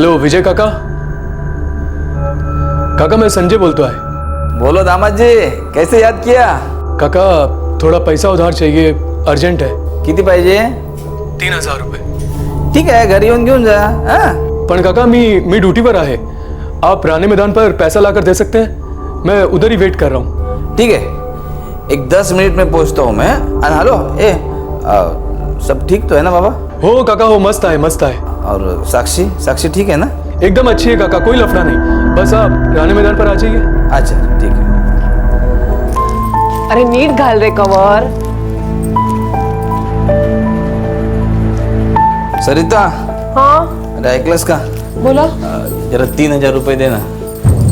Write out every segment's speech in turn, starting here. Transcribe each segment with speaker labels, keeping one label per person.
Speaker 1: Hello विजय काका। काका मैं संजय बोलता है।
Speaker 2: बोलो दामाद जी, कैसे याद किया?
Speaker 1: काका थोड़ा पैसा उधार चाहिए, अर्जेंट है।
Speaker 2: किती पाहिजे?
Speaker 1: 3000 रुपये।
Speaker 2: ठीक आहे, घरी येऊन घेऊन जा.
Speaker 1: पण काका मी ड्यूटीवर आहे. आप राणे मैदान पर पैसा लाकर दे सकते हैं? मैं उधर ही वेट कर रहा हूँ।
Speaker 2: ठीक है, एक 10 मिनट में पहुंचता हूँ मैं. हेलो सब ठीक तो है ना बाबा?
Speaker 1: हो काका हो, मस्त है मस्त है।
Speaker 2: और साक्षी ठीक है ना?
Speaker 1: एकदम अच्छी है काका, कोई लफड़ा नहीं। बस आप राणे मैदान पर आ जाइए।
Speaker 2: अच्छा ठीक है.
Speaker 3: अरे नीट घाल रे कवर.
Speaker 2: सरिता,
Speaker 3: हाँ
Speaker 2: अरे ऐकलंस का?
Speaker 3: बोला.
Speaker 2: जरा 3000 रुपये देना,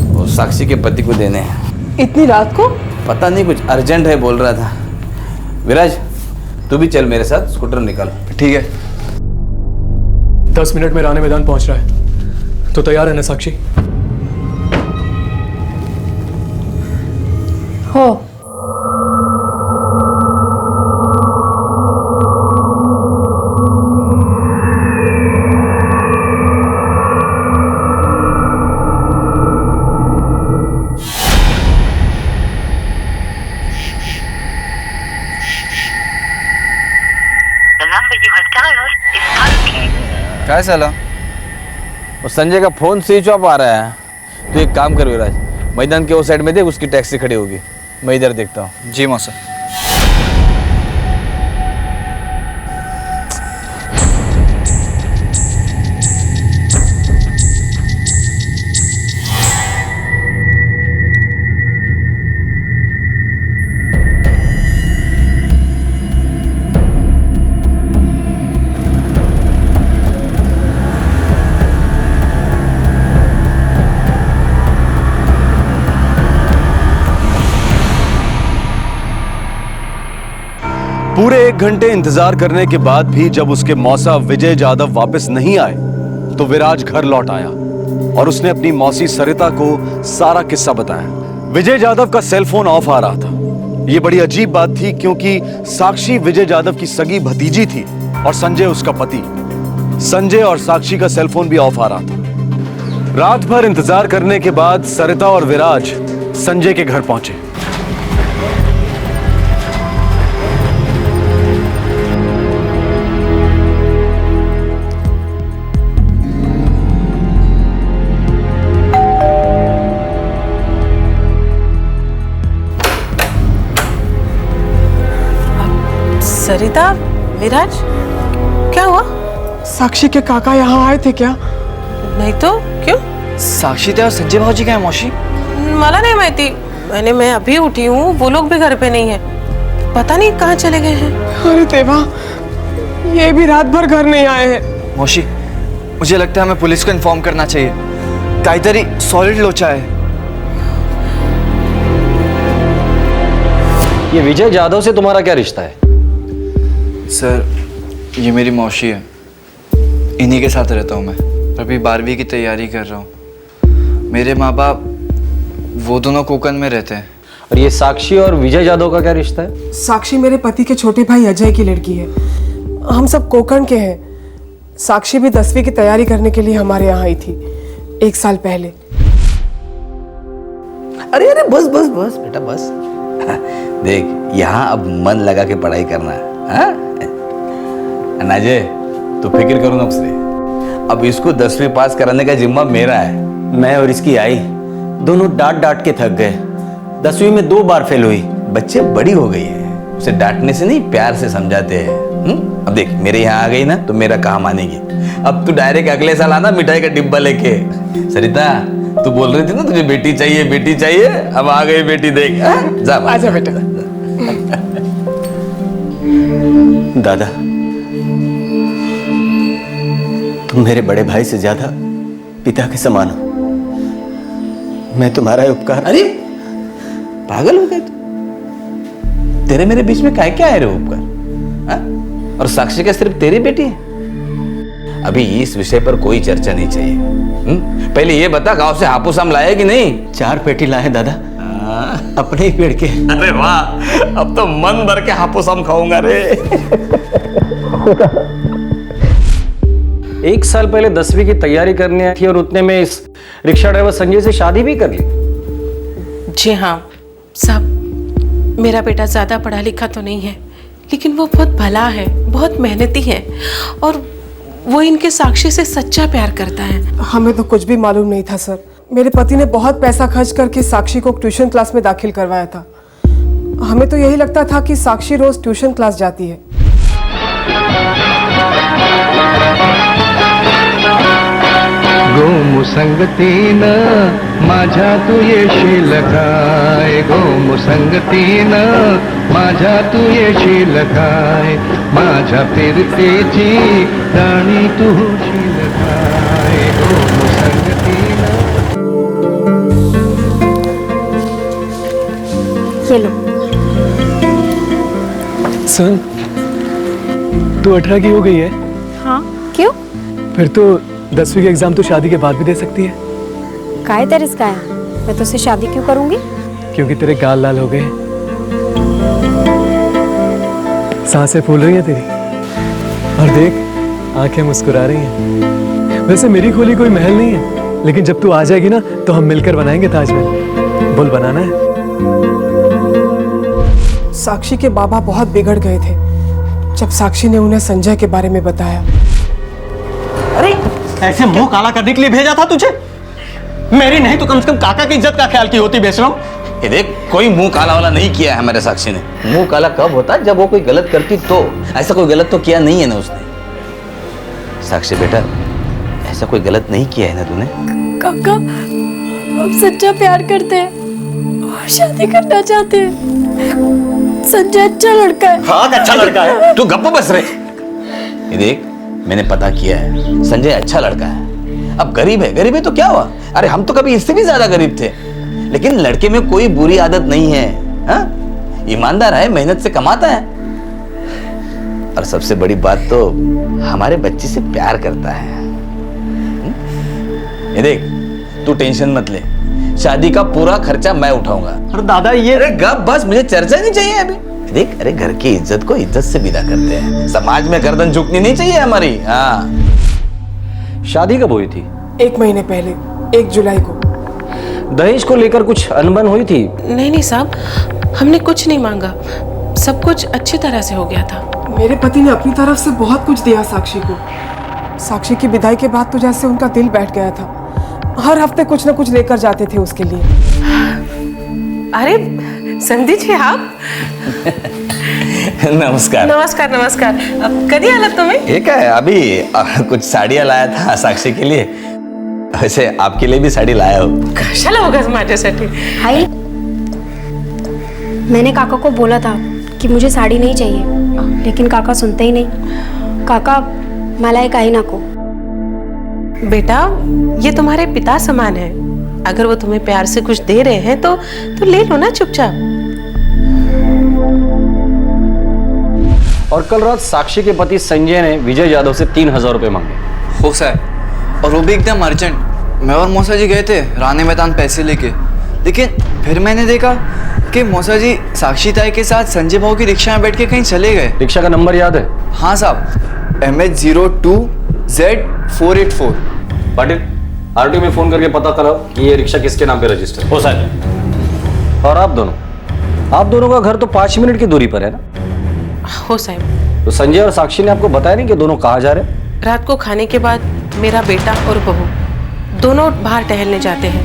Speaker 2: वो साक्षी के पति को देने हैं.
Speaker 3: इतनी रात को?
Speaker 2: पता नहीं, कुछ अर्जेंट है बोल रहा था. विराज तू भी चल मेरे साथ, स्कूटर निकाल.
Speaker 1: ठीक है। 10 मिनट में राणे मैदान पहुंच रहा है, तो तैयार है ना साक्षी?
Speaker 3: हो.
Speaker 2: काय झालं? और संजय का फोन स्विच ऑफ आ रहा है. तो एक काम कर विराज, मैदान के उस साइड में देख, उसकी टैक्सी खड़ी होगी. मैं इधर देखता हूँ.
Speaker 4: जी मौसम.
Speaker 5: पूरे 1 घंटे इंतजार करने के बाद भी जब उसके मौसा विजय जाधव वापस नहीं आए तो विराज घर लौट आया और उसने अपनी मौसी सरिता को सारा किस्सा बताया. विजय जाधव का सेलफोन ऑफ आ रहा था. यह बड़ी अजीब बात थी क्योंकि साक्षी विजय जाधव की सगी भतीजी थी और संजय उसका पति. संजय और साक्षी का सेलफोन भी ऑफ आ रहा था. रात भर इंतजार करने के बाद सरिता और विराज संजय के घर पहुंचे.
Speaker 3: सरिता, विराज, क्या हुआ?
Speaker 6: साक्षी के काका यहाँ आए थे क्या?
Speaker 3: नहीं तो क्यों?
Speaker 4: साक्षी और संजय भाजी क्या है मौसी?
Speaker 3: मला नहीं माहिती. मैं अभी उठी हूँ, वो लोग भी घर पे नहीं है. पता नहीं कहाँ चले गए हैं.
Speaker 6: अरे देवा, ये भी रात भर घर नहीं आए हैं.
Speaker 4: मौसी, मुझे लगता है हमें पुलिस को इन्फॉर्म करना चाहिए. काहीतरी सॉलिड लोचा है.
Speaker 7: ये विजय जाधव से तुम्हारा क्या रिश्ता है?
Speaker 4: सर, ये मेरी मौसी है. इन्हीं के साथ रहता हूँ मैं. अभी 12वीं की तैयारी कर रहा हूँ. मेरे माँ बाप वो दोनों कोकण में रहते हैं.
Speaker 7: और ये साक्षी और विजय जाधव का क्या रिश्ता है?
Speaker 6: साक्षी मेरे पति के छोटे भाई अजय की लड़की है. हम सब कोकण के हैं. साक्षी भी 10वीं की तैयारी करने के लिए हमारे यहाँ आई थी 1 साल पहले.
Speaker 2: अरे अरे बस बस बस बेटा बस. देख, यहाँ अब मन लगा के पढ़ाई करना है. अनाजे, तू फिक्र करो ना उससे. अब इसको 10वीं पास कराने का जिम्मा मेरा है.
Speaker 8: मैं और इसकी आई दोनों डांट डांट के थक गए. 10वीं में 2 बार फेल हुई.
Speaker 2: बच्चे बड़ी हो गई है, उसे डांटने से नहीं प्यार से समझाते हैं. अब देख, मेरे यहाँ आ गई ना तो मेरा कहा मानेगी. अब तू डायरेक्ट अगले साल आना मिठाई का डिब्बा लेके. सरिता, तू बोल रही थी ना तुझे बेटी चाहिए, अब आ गई बेटी. देख, जा
Speaker 6: आजा बेटा.
Speaker 8: दादा, तुम मेरे बड़े भाई से ज्यादा पिता के समान हो. मैं तुम्हारा उपकार.
Speaker 2: अरे पागल हो गए तू? तेरे मेरे बीच में क्या है रे उपकार? और साक्षी क्या सिर्फ तेरी बेटी है? अभी इस विषय पर कोई चर्चा नहीं चाहिए. पहले ये बता, गांव से हापुस आम लाए कि नहीं?
Speaker 8: 4 पेटी लाए दादा, अपने ही पेड़ के.
Speaker 2: अरे वाह, अब तो मन भर के हापुस आम खाऊंगा रे.
Speaker 7: 1 साल पहले 10वीं की तैयारी करने आई थी और उतने में इस रिक्शा ड्राइवर संजय से शादी भी कर ली।
Speaker 3: जी हाँ साहब, मेरा बेटा ज्यादा पढ़ा लिखा तो नहीं है, लेकिन वो बहुत भला है, बहुत मेहनती है और वो इनके साक्षी से सच्चा प्यार करता है।
Speaker 6: हमें तो कुछ भी मालूम नहीं था सर। मेरे पति ने बहुत पैसा खर्च करके साक्षी को ट्यूशन क्लास में दाखिल करवाया था। हमें तो यही लगता था कि साक्षी रोज ट्यूशन क्लास जाती है।
Speaker 9: गोमुसंगतीन माझ्या तू येशील काय, गोमुसंगतीन माझ्या तू येशील काय, माझ्या फिरतेची राणी तू होशील काय, गोमुसंगतीन।
Speaker 10: ये लो।
Speaker 1: सुन, तू 18 की हो गई है।
Speaker 10: हाँ क्यों?
Speaker 1: फिर तो 10वीं के एग्जाम तो शादी के बाद भी दे सकती है।
Speaker 10: काय तेरे इसका है, मैं तुझसे शादी क्यों करूंगी?
Speaker 1: क्योंकि तेरे गाल लाल हो गए, सांसें फूल रही हैं तेरी, और देख आंखें मुस्कुरा रही हैं। वैसे मेरी खोली कोई महल नहीं है, लेकिन जब तू आ जाएगी ना तो हम मिलकर बनाएंगे ताजमहल। बोल बनाना है?
Speaker 6: साक्षी के बाबा बहुत बिगड़ गए थे जब साक्षी ने उन्हें संजय के बारे में बताया।
Speaker 8: अरे ऐसे मुंह काला करने के लिए भेजा था तुझे? मेरी नहीं तो कम से कम काका की इज्जत का ख्याल की होती बेशरम।
Speaker 2: ये देख, कोई मुंह काला वाला नहीं किया है हमारे साक्षी ने। मुंह काला कब होता जब वो कोई गलत करती, तो ऐसा कोई गलत तो किया नहीं है ना उसने। साक्षी बेटा, ऐसा कोई गलत नहीं किया है ना तूने?
Speaker 10: काका हम सच्चा प्यार करते हैं और शादी करना चाहते हैं। संजय अच्छा लड़का है।
Speaker 8: हाँ अच्छा लड़का है।
Speaker 2: तू गप्प बस रहे। ये देख, मैंने पता किया है, संजय अच्छा लड़का है। अब गरीब है तो क्या हुआ? अरे हम तो कभी इससे भी ज्यादा गरीब थे, लेकिन लड़के में कोई बुरी आदत नहीं है। हाँ? ईमानदार है, मेहनत से कमाता है, और सबसे बड़ी बात तो हमारे बच्चे से प्यार करता है। ये देख, तू टेंशन मत ले, शादी का पूरा खर्चा मैं उठाऊंगा।
Speaker 8: अरे दादा ये
Speaker 2: अरे गप बस, मुझे चर्चा नहीं चाहिए अभी। देख, अरे घर की इज्जत को इज्जत से विदा करते हैं, समाज में गर्दन झुकनी नहीं चाहिए हमारी। हाँ।
Speaker 7: शादी कब हुई थी?
Speaker 6: 1 महीने पहले, 1 जुलाई को।
Speaker 7: दहेज को लेकर कुछ अनबन हुई थी?
Speaker 3: नहीं साहब, हमने कुछ नहीं मांगा, सब कुछ अच्छी तरह से हो गया था।
Speaker 6: मेरे पति ने अपनी तरफ से बहुत कुछ दिया साक्षी को। साक्षी की विदाई के बाद तो जैसे उनका दिल बैठ गया था। हर हफ्ते कुछ न कुछ लेकर जाते थे उसके लिए।
Speaker 3: अरे संधि जी आप।
Speaker 2: नमस्कार।
Speaker 3: नमस्कार नमस्कार। कधी आलात तुम्ही?
Speaker 2: ये क्या है, अभी कुछ साड़ियाँ लाया था साक्षी के लिए। वैसे आपके लिए भी साड़ी लाया हो।
Speaker 3: कशाला उगाच माझ्यासाठी?
Speaker 10: हाय, मैंने काका को बोला था कि मुझे साड़ी नहीं चाहिए, लेकिन काका सुनते ही नहीं। काका मला एक आई नको।
Speaker 3: बेटा, ये तुम्हारे पिता समान है, अगर वो तुम्हें प्यार से कुछ दे रहे हैं तो ले लो ना चुपचाप।
Speaker 7: और कल रात साक्षी के पति संजय ने विजय यादव से 3000 रुपए मांगे।
Speaker 4: हो सर, और वो भी एकदम अर्जेंट। मैं और मौसा जी गए थे रानी मैदान पैसे लेके, लेकिन फिर मैंने देखा कि मौसा जी साक्षी ताई के साथ संजय भाऊ की रिक्शा में बैठ के कहीं चले गए।
Speaker 7: रिक्शा का नंबर याद है?
Speaker 4: हाँ साहब, MH02Z484।
Speaker 7: पाटिल, आरटीओ में फोन करके पता कराओ कि ये रिक्शा किसके नाम पे रजिस्टर हो। सर। और आप दोनों का घर तो 5 मिनट की दूरी पर है ना?
Speaker 3: हो साहब।
Speaker 7: तो संजय और साक्षी ने आपको बताया नहीं कि दोनों कहाँ जा रहे हैं?
Speaker 3: रात को खाने के बाद मेरा बेटा और बहू दोनों बाहर टहलने जाते हैं।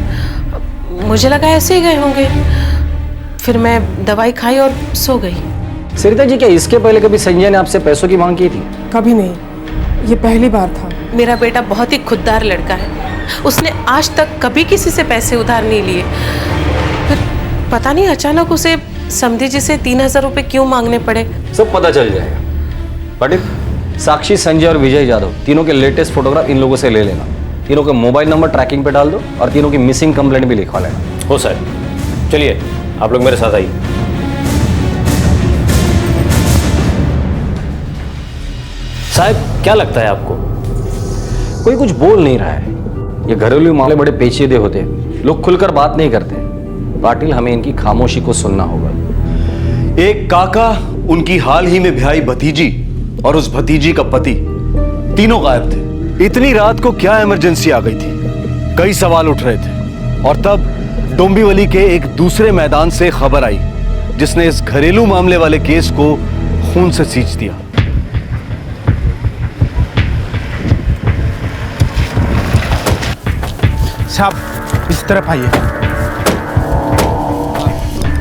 Speaker 3: मुझे लगा ऐसे ही गए होंगे, फिर मैं दवाई खाई और सो गई।
Speaker 7: सरिता जी, क्या इसके पहले कभी संजय ने आपसे पैसों की मांग की थी?
Speaker 6: कभी नहीं, ये पहली बार था।
Speaker 3: मेरा बेटा बहुत ही खुददार लड़का है, उसने आज तक कभी किसी से पैसे उधार नहीं लिए। फिर पता नहीं अचानक उसे समधी जी से 3000 रुपए क्यों मांगने पड़े।
Speaker 7: सब पता चल जाएगा। पाटिल, साक्षी, संजय और विजय यादव तीनों के लेटेस्ट फोटोग्राफ इन लोगों से ले लेना, तीनों के मोबाइल नंबर ट्रैकिंग पे डाल दो और तीनों की मिसिंग कंप्लेंट भी लिखवा लेना।
Speaker 11: हो सर। चलिए आप लोग मेरे साथ आइए। साहब, क्या लगता है आपको?
Speaker 7: कोई कुछ बोल नहीं रहा है। ये घरेलू मामले बड़े पेचीदे होते हैं, लोग खुलकर बात नहीं करते। पाटिल, हमें इनकी खामोशी को सुनना होगा।
Speaker 5: एक काका, उनकी हाल ही में ब्याही भतीजी और उस भतीजी का पति, तीनों गायब थे। इतनी रात को क्या इमरजेंसी आ गई थी? कई सवाल उठ रहे थे और तब डोंबिवली के एक दूसरे मैदान से खबर आई जिसने इस घरेलू मामले वाले केस को खून से सींच दिया।
Speaker 8: साहब इस तरफ आइए।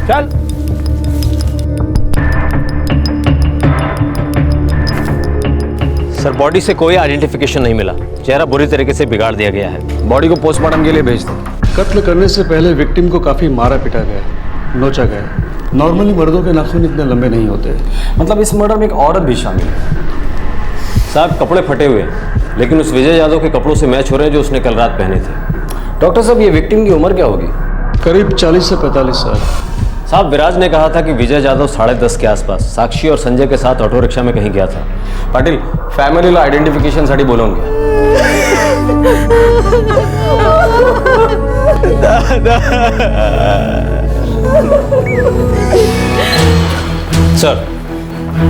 Speaker 8: चल।
Speaker 11: सर बॉडी से कोई आइडेंटिफिकेशन नहीं मिला, चेहरा बुरी तरीके से बिगाड़ दिया गया है।
Speaker 7: बॉडी को पोस्टमार्टम के लिए भेज दें।
Speaker 12: कत्ल करने से पहले विक्टिम को काफी मारा पिटा गया, नोचा गया। नॉर्मली मर्दों के नाखून इतने लंबे नहीं होते।
Speaker 7: मतलब इस मर्डर में एक औरत भी शामिल है।
Speaker 11: साहब कपड़े फटे हुए हैं, लेकिन उस विजय यादव के कपड़ों से मैच हो रहे हैं जो उसने कल रात पहने थे।
Speaker 7: डॉक्टर साहब ये विक्टिम की उम्र क्या होगी?
Speaker 12: करीब 40 से 45 साल।
Speaker 11: साहब विराज ने कहा था कि विजय यादव 10:30 के आसपास साक्षी और संजय के साथ ऑटो रिक्शा में कहीं गया था।
Speaker 7: पाटिल फॅमिलीला आयडेंटिफिकेशनसाठी बोलवून घ्या।
Speaker 11: सर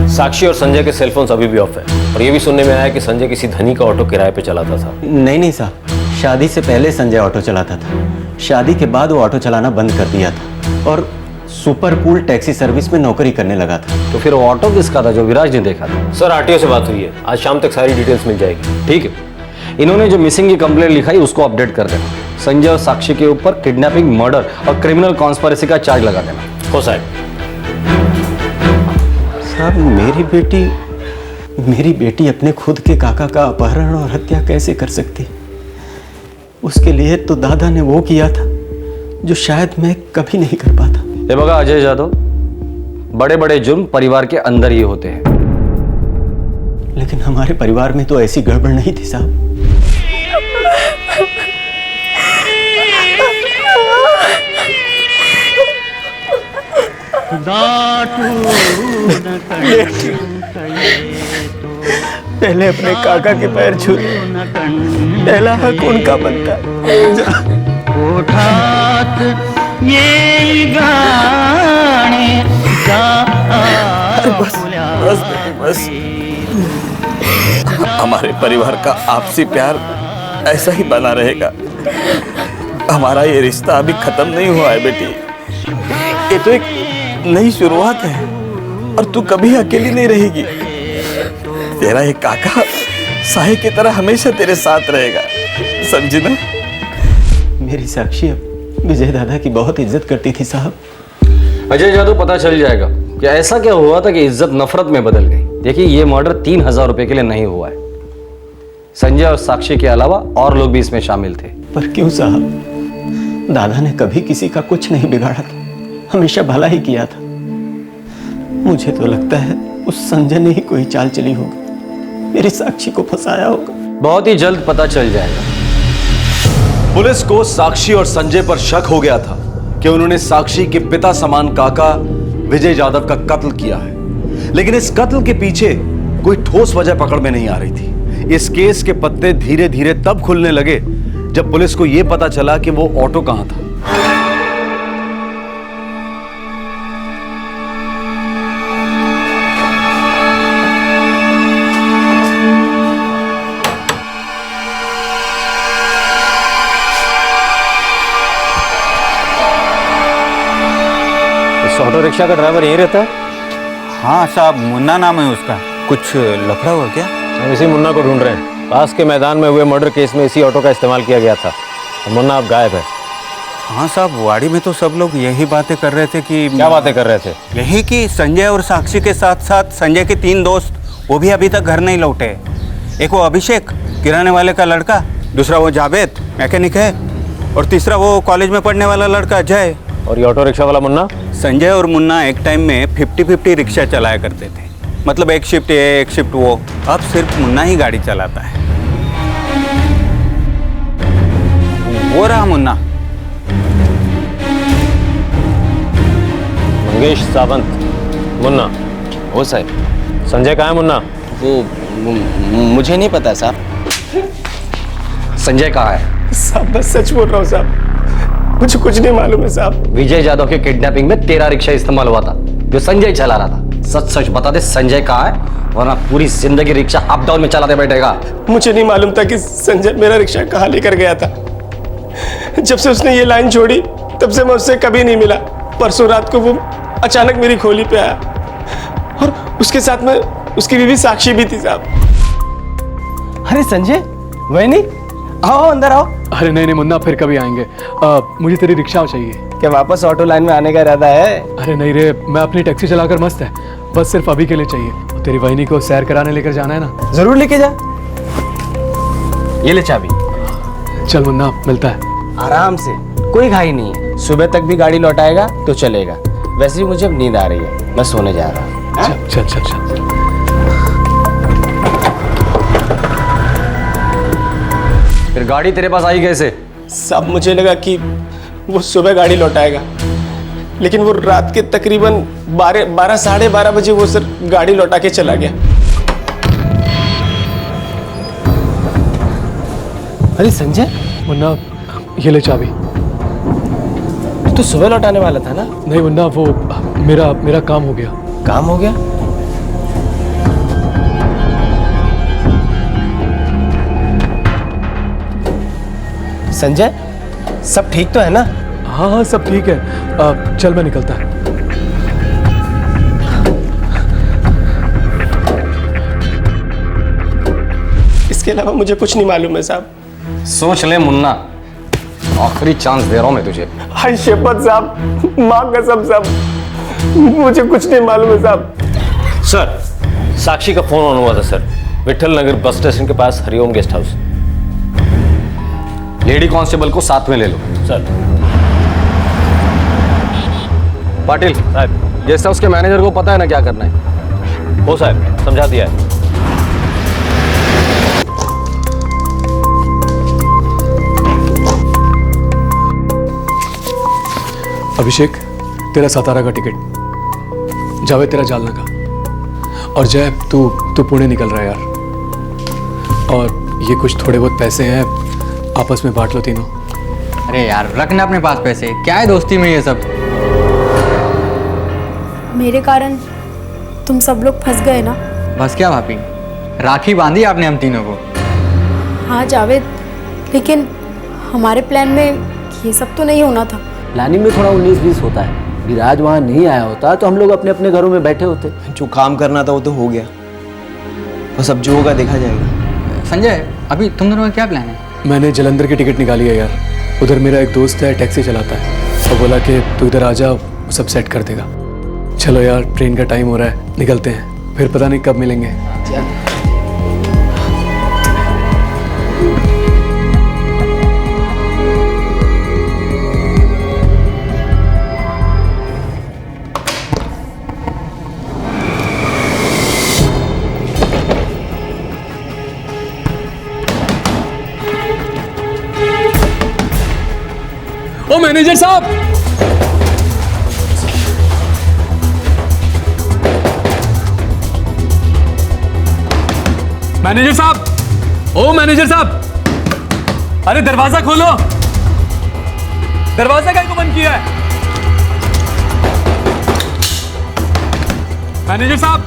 Speaker 11: साक्षी और संजय के सेलफोन्स अभी भी ऑफ है और ये भी सुनने में आया कि संजय किसी धनी का ऑटो किराए पे चलाता था।
Speaker 13: नहीं साहब, शादी से पहले संजय ऑटो चलाता था। शादी के बाद वो ऑटो चलाना बंद कर दिया था और सुपर कूल टैक्सी सर्विस में नौकरी करने लगा था।
Speaker 7: तो फिर वो ऑटो किसका था जो विराज ने देखा था?
Speaker 11: सर आरटीओ से बात हुई है, आज शाम तक सारी डिटेल्स मिल जाएगी।
Speaker 7: ठीक है, इन्होंने जो मिसिंग की कंप्लेंट लिखाई उसको अपडेट कर देना। संजय और साक्षी के ऊपर किडनैपिंग, मर्डर और क्रिमिनल कॉन्स्पिरेसी का चार्ज लगा देना।
Speaker 11: हो साहब।
Speaker 13: साहब मेरी बेटी अपने खुद के काका का अपहरण और हत्या कैसे कर सकती? उसके लिए तो दादा ने वो किया था जो शायद मैं कभी नहीं कर पाता।
Speaker 7: ये बघा अजय जादव, बड़े बड़े जुर्म परिवार के अंदर ही होते हैं।
Speaker 13: लेकिन हमारे परिवार में तो ऐसी गड़बड़ नहीं थी साहब।
Speaker 8: पहले अपने काका के पैर छू, पहला हक उनका बनता है।
Speaker 2: बस हमारे परिवार का आपसी प्यार ऐसा ही बना रहेगा। हमारा ये रिश्ता अभी खत्म नहीं हुआ है बेटी, ये तो एक नई शुरुआत है और तू कभी अकेली नहीं रहेगी। तेरा ये काका साहे की तरह हमेशा तेरे साथ रहेगा, समझी ना?
Speaker 13: मेरी साक्षी विजय दादा की बहुत इज्जत करती थी साहब।
Speaker 7: अजय जादव, पता चल जाएगा कि ऐसा क्या हुआ था कि इज्जत नफरत में बदल गई। देखिए ये मर्डर 3000 रुपए के लिए नहीं हुआ है। संजय और साक्षी के अलावा और लोग भी इसमें शामिल थे।
Speaker 13: पर क्यों साहब? दादा ने कभी किसी का कुछ नहीं बिगाड़ा था, हमेशा भला ही किया था। मुझे तो लगता है उस संजय ने ही कोई चाल चली होगी, मेरी साक्षी को फंसाया होगा।
Speaker 7: बहुत ही जल्द पता चल जाएगा।
Speaker 5: पुलिस को साक्षी और संजय पर शक हो गया था कि उन्होंने साक्षी के पिता समान काका विजय यादव का कत्ल किया है, लेकिन इस कत्ल के पीछे कोई ठोस वजह पकड़ में नहीं आ रही थी। इस केस के पत्ते धीरे धीरे तब खुलने लगे जब पुलिस को यह पता चला कि वो ऑटो कहां था।
Speaker 11: ऑटो रिक्शा का ड्राइवर यहीं रहता है?
Speaker 14: हाँ साहब, मुन्ना नाम है उसका। कुछ लफड़ा हुआ क्या?
Speaker 11: हम इसी मुन्ना को ढूंढ रहे हैं। पास के मैदान में हुए मर्डर केस में इसी ऑटो का इस्तेमाल किया गया था। तो मुन्ना अब गायब है।
Speaker 14: हाँ साहब, वाड़ी में तो सब लोग यही बातें कर रहे थे कि
Speaker 11: क्या बातें कर रहे थे?
Speaker 14: यही कि संजय और साक्षी के साथ साथ संजय के 3 दोस्त वो भी अभी तक घर नहीं लौटे। एक वो अभिषेक किराने वाले का लड़का, दूसरा वो जावेद मैकेनिक है, और तीसरा वो कॉलेज में पढ़ने वाला लड़का अजय।
Speaker 11: और ये ऑटो रिक्शा वाला मुन्ना?
Speaker 14: संजय और मुन्ना एक टाइम में 50-50 रिक्शा चलाया करते थे। मतलब एक शिफ्ट ये एक शिफ्ट वो। अब सिर्फ मुन्ना ही गाड़ी चलाता है। वो रहा मुन्ना।
Speaker 11: मंगेश सावंत, मुन्ना।
Speaker 13: ओ साहब।
Speaker 11: संजय कहाँ है मुन्ना?
Speaker 13: वो मुझे नहीं पता साहब।
Speaker 7: संजय कहाँ है?
Speaker 8: साहब बस सच बोल रहा हूँ साहब, मुझे कुछ नहीं मालूम है साहब।
Speaker 7: विजय यादव के किडनैपिंग में तेरा रिक्शा इस्तेमाल हुआ था जो संजय चला रहा था। सच सच बता दे, संजय कहाँ है वरना पूरी जिंदगी रिक्शा अप डाउन में चलाते बैठेगा।
Speaker 8: मुझे नहीं मालूम था कि संजय मेरा रिक्शा कहाँ लेकर गया था। जब से उसने ये लाइन छोड़ी तब से मैं उससे कभी नहीं मिला। परसों रात को वो अचानक मेरी खोली पे आया और उसके साथ में उसकी बीवी साक्षी भी थी साहब।
Speaker 15: अरे संजय, वही आओ अंदर आओ।
Speaker 1: अरे नहीं मुन्ना, फिर कभी आएंगे। मुझे तेरी रिक्शा चाहिए।
Speaker 15: क्या वापस ऑटो लाइन में आने का इरादा है?
Speaker 1: अरे नहीं रे, मैं अपनी टैक्सी चलाकर मस्त है, बस सिर्फ अभी के लिए चाहिए। तेरी वहिनी को सैर कराने लेकर जाना है ना?
Speaker 15: जरूर लेके जा। ये ले चाबी।
Speaker 1: चल मुन्ना, मिलता है।
Speaker 15: आराम से, कोई घाई नहीं है। सुबह तक भी गाड़ी लौटाएगा तो चलेगा। वैसे ही मुझे अब नींद आ रही है, मैं सोने जा रहा हूँ।
Speaker 1: चल चल चल चल।
Speaker 7: फिर गाड़ी तेरे पास आई कैसे?
Speaker 8: साहब मुझे लगा कि वो सुबह गाड़ी लौटाएगा, लेकिन वो रात के तकरीबन 12 साढ़े 12 बजे वो सर गाड़ी लौटा के चला गया।
Speaker 15: अरे संजय,
Speaker 1: मुन्ना ये ले चाबी।
Speaker 15: तू सुबह लौटाने वाला था ना?
Speaker 1: नहीं मुन्ना, वो मेरा काम हो गया।
Speaker 15: काम हो गया? संजय, सब ठीक तो है ना?
Speaker 1: हाँ सब ठीक है। चल मैं निकलता है।
Speaker 8: इसके अलावा मुझे कुछ नहीं मालूम है साहब।
Speaker 7: सोच ले मुन्ना, आखिरी चांस दे रहा हूं मैं तुझे।
Speaker 8: हाय शपथ साहब, माँ कसम साहब, मुझे कुछ नहीं मालूम है साहब।
Speaker 11: सर, साक्षी का फोन ऑन हुआ था सर, विठल नगर बस स्टेशन के पास Hariom guest house.
Speaker 7: Lady constable को साथ में ले लो।
Speaker 11: सर।
Speaker 7: पाटिल साहब, गेस्ट हाउस के मैनेजर को पता है ना क्या करना है?
Speaker 11: हो साहब, समझा दिया है।
Speaker 1: अभिषेक, तेरा सातारा का टिकट, जावेद तेरा जालना का, और जय तू पुणे निकल रहा है यार। और ये कुछ थोड़े बहुत पैसे हैं, आपस में बांट लो तीनों।
Speaker 4: अरे यार रखना अपने पास पैसे, क्या है दोस्ती में ये सब।
Speaker 10: मेरे कारण तुम सब लोग फंस गए ना?
Speaker 4: बस क्या भाभी, राखी बांधी आपने हम तीनों को।
Speaker 10: हाँ जावेद, लेकिन हमारे प्लान में ये सब तो नहीं होना था।
Speaker 15: प्लानिंग में थोड़ा 19-20 होता है। विराज वहाँ नहीं आया होता तो हम लोग अपने अपने घरों में बैठे होते।
Speaker 4: जो काम करना था वो तो हो गया, बस अब जो होगा देखा जाएगा। संजय, अभी तुम दोनों का क्या प्लान है?
Speaker 1: मैंने जलंधर की टिकट निकाली है यार। उधर मेरा एक दोस्त है, टैक्सी चलाता है, तो बोला कि तू इधर आ जा, वो सब सेट कर देगा। चलो यार, ट्रेन का टाइम हो रहा है, निकलते हैं, फिर पता नहीं कब मिलेंगे। ओ मैनेजर साहब, मैनेजर साहब, ओ मैनेजर साहब, अरे दरवाजा खोलो। दरवाजा क्या को बंद किया है? मैनेजर साहब,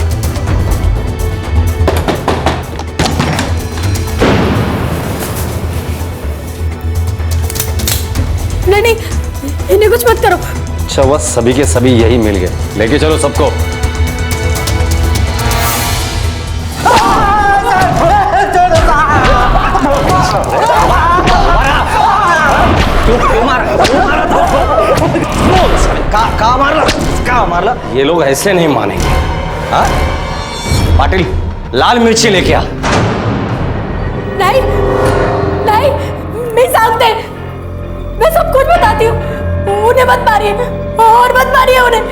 Speaker 10: नहीं, इन्हें कुछ मत करो।
Speaker 7: अच्छा हुआ सभी के सभी यही मिल गए, लेके चलो सबको। कहाँ मारला? ये लोग ऐसे नहीं मानेंगे। हाँ? पाटिल, लाल मिर्ची लेके आ।
Speaker 10: नहीं, मैं जानते, मैं सब कुछ बताती हूँ। उन्हें मत मारिए, और मत मारिए उन्हें।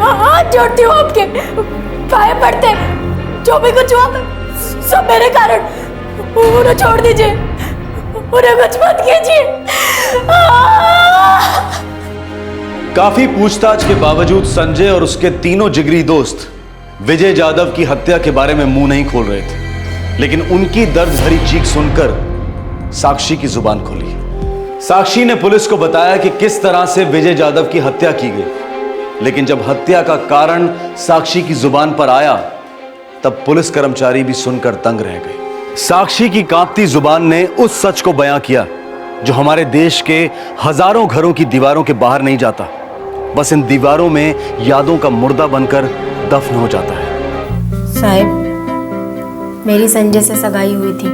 Speaker 10: हाथ जोड़ती हूँ आपके, पाए पड़ते, जो भी कुछ हुआ सब मेरे कारण। उन्हें छोड़ दीजिए, उन्हें कुछ मत कीजिए।
Speaker 5: काफी पूछताछ के बावजूद संजय और उसके तीनों जिगरी दोस्त विजय जाधव की हत्या के बारे में मुंह नहीं खोल रहे थे, लेकिन उनकी दर्द भरी चीख सुनकर साक्षी की जुबान खुली। साक्षी ने पुलिस को बताया कि किस तरह से विजय जाधव की हत्या की गई, लेकिन जब हत्या का कारण साक्षी की जुबान पर आया तब पुलिस कर्मचारी भी सुनकर दंग रह गए। साक्षी की कांपती जुबान ने उस सच को बयां किया जो हमारे देश के हजारों घरों की दीवारों के बाहर नहीं जाता, बस इन दीवारों में यादों का मुर्दा बनकर दफन हो जाता है।
Speaker 10: साहब, मेरी संजय से सगाई हुई थी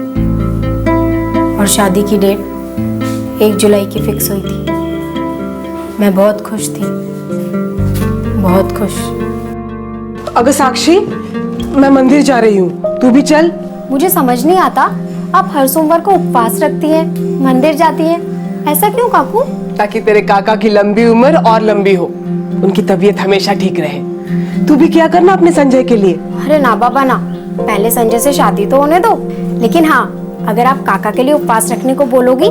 Speaker 10: और शादी की डेट 1 जुलाई की फिक्स हुई थी। मैं बहुत खुश थी, बहुत खुश।
Speaker 6: अगर साक्षी, मैं मंदिर जा रही हूँ, तू भी चल।
Speaker 10: मुझे समझ नहीं आता, आप हर सोमवार को उपवास रखती हैं, मंदिर जाती हैं, ऐसा क्यों काकू?
Speaker 6: ताकि तेरे काका की लंबी उम्र और लंबी हो, उनकी तबीयत हमेशा ठीक रहे। तू भी क्या करना अपने संजय के लिए।
Speaker 10: अरे ना बाबा ना, पहले संजय से शादी तो होने दो। लेकिन हाँ, अगर आप काका के लिए उपवास रखने को बोलोगी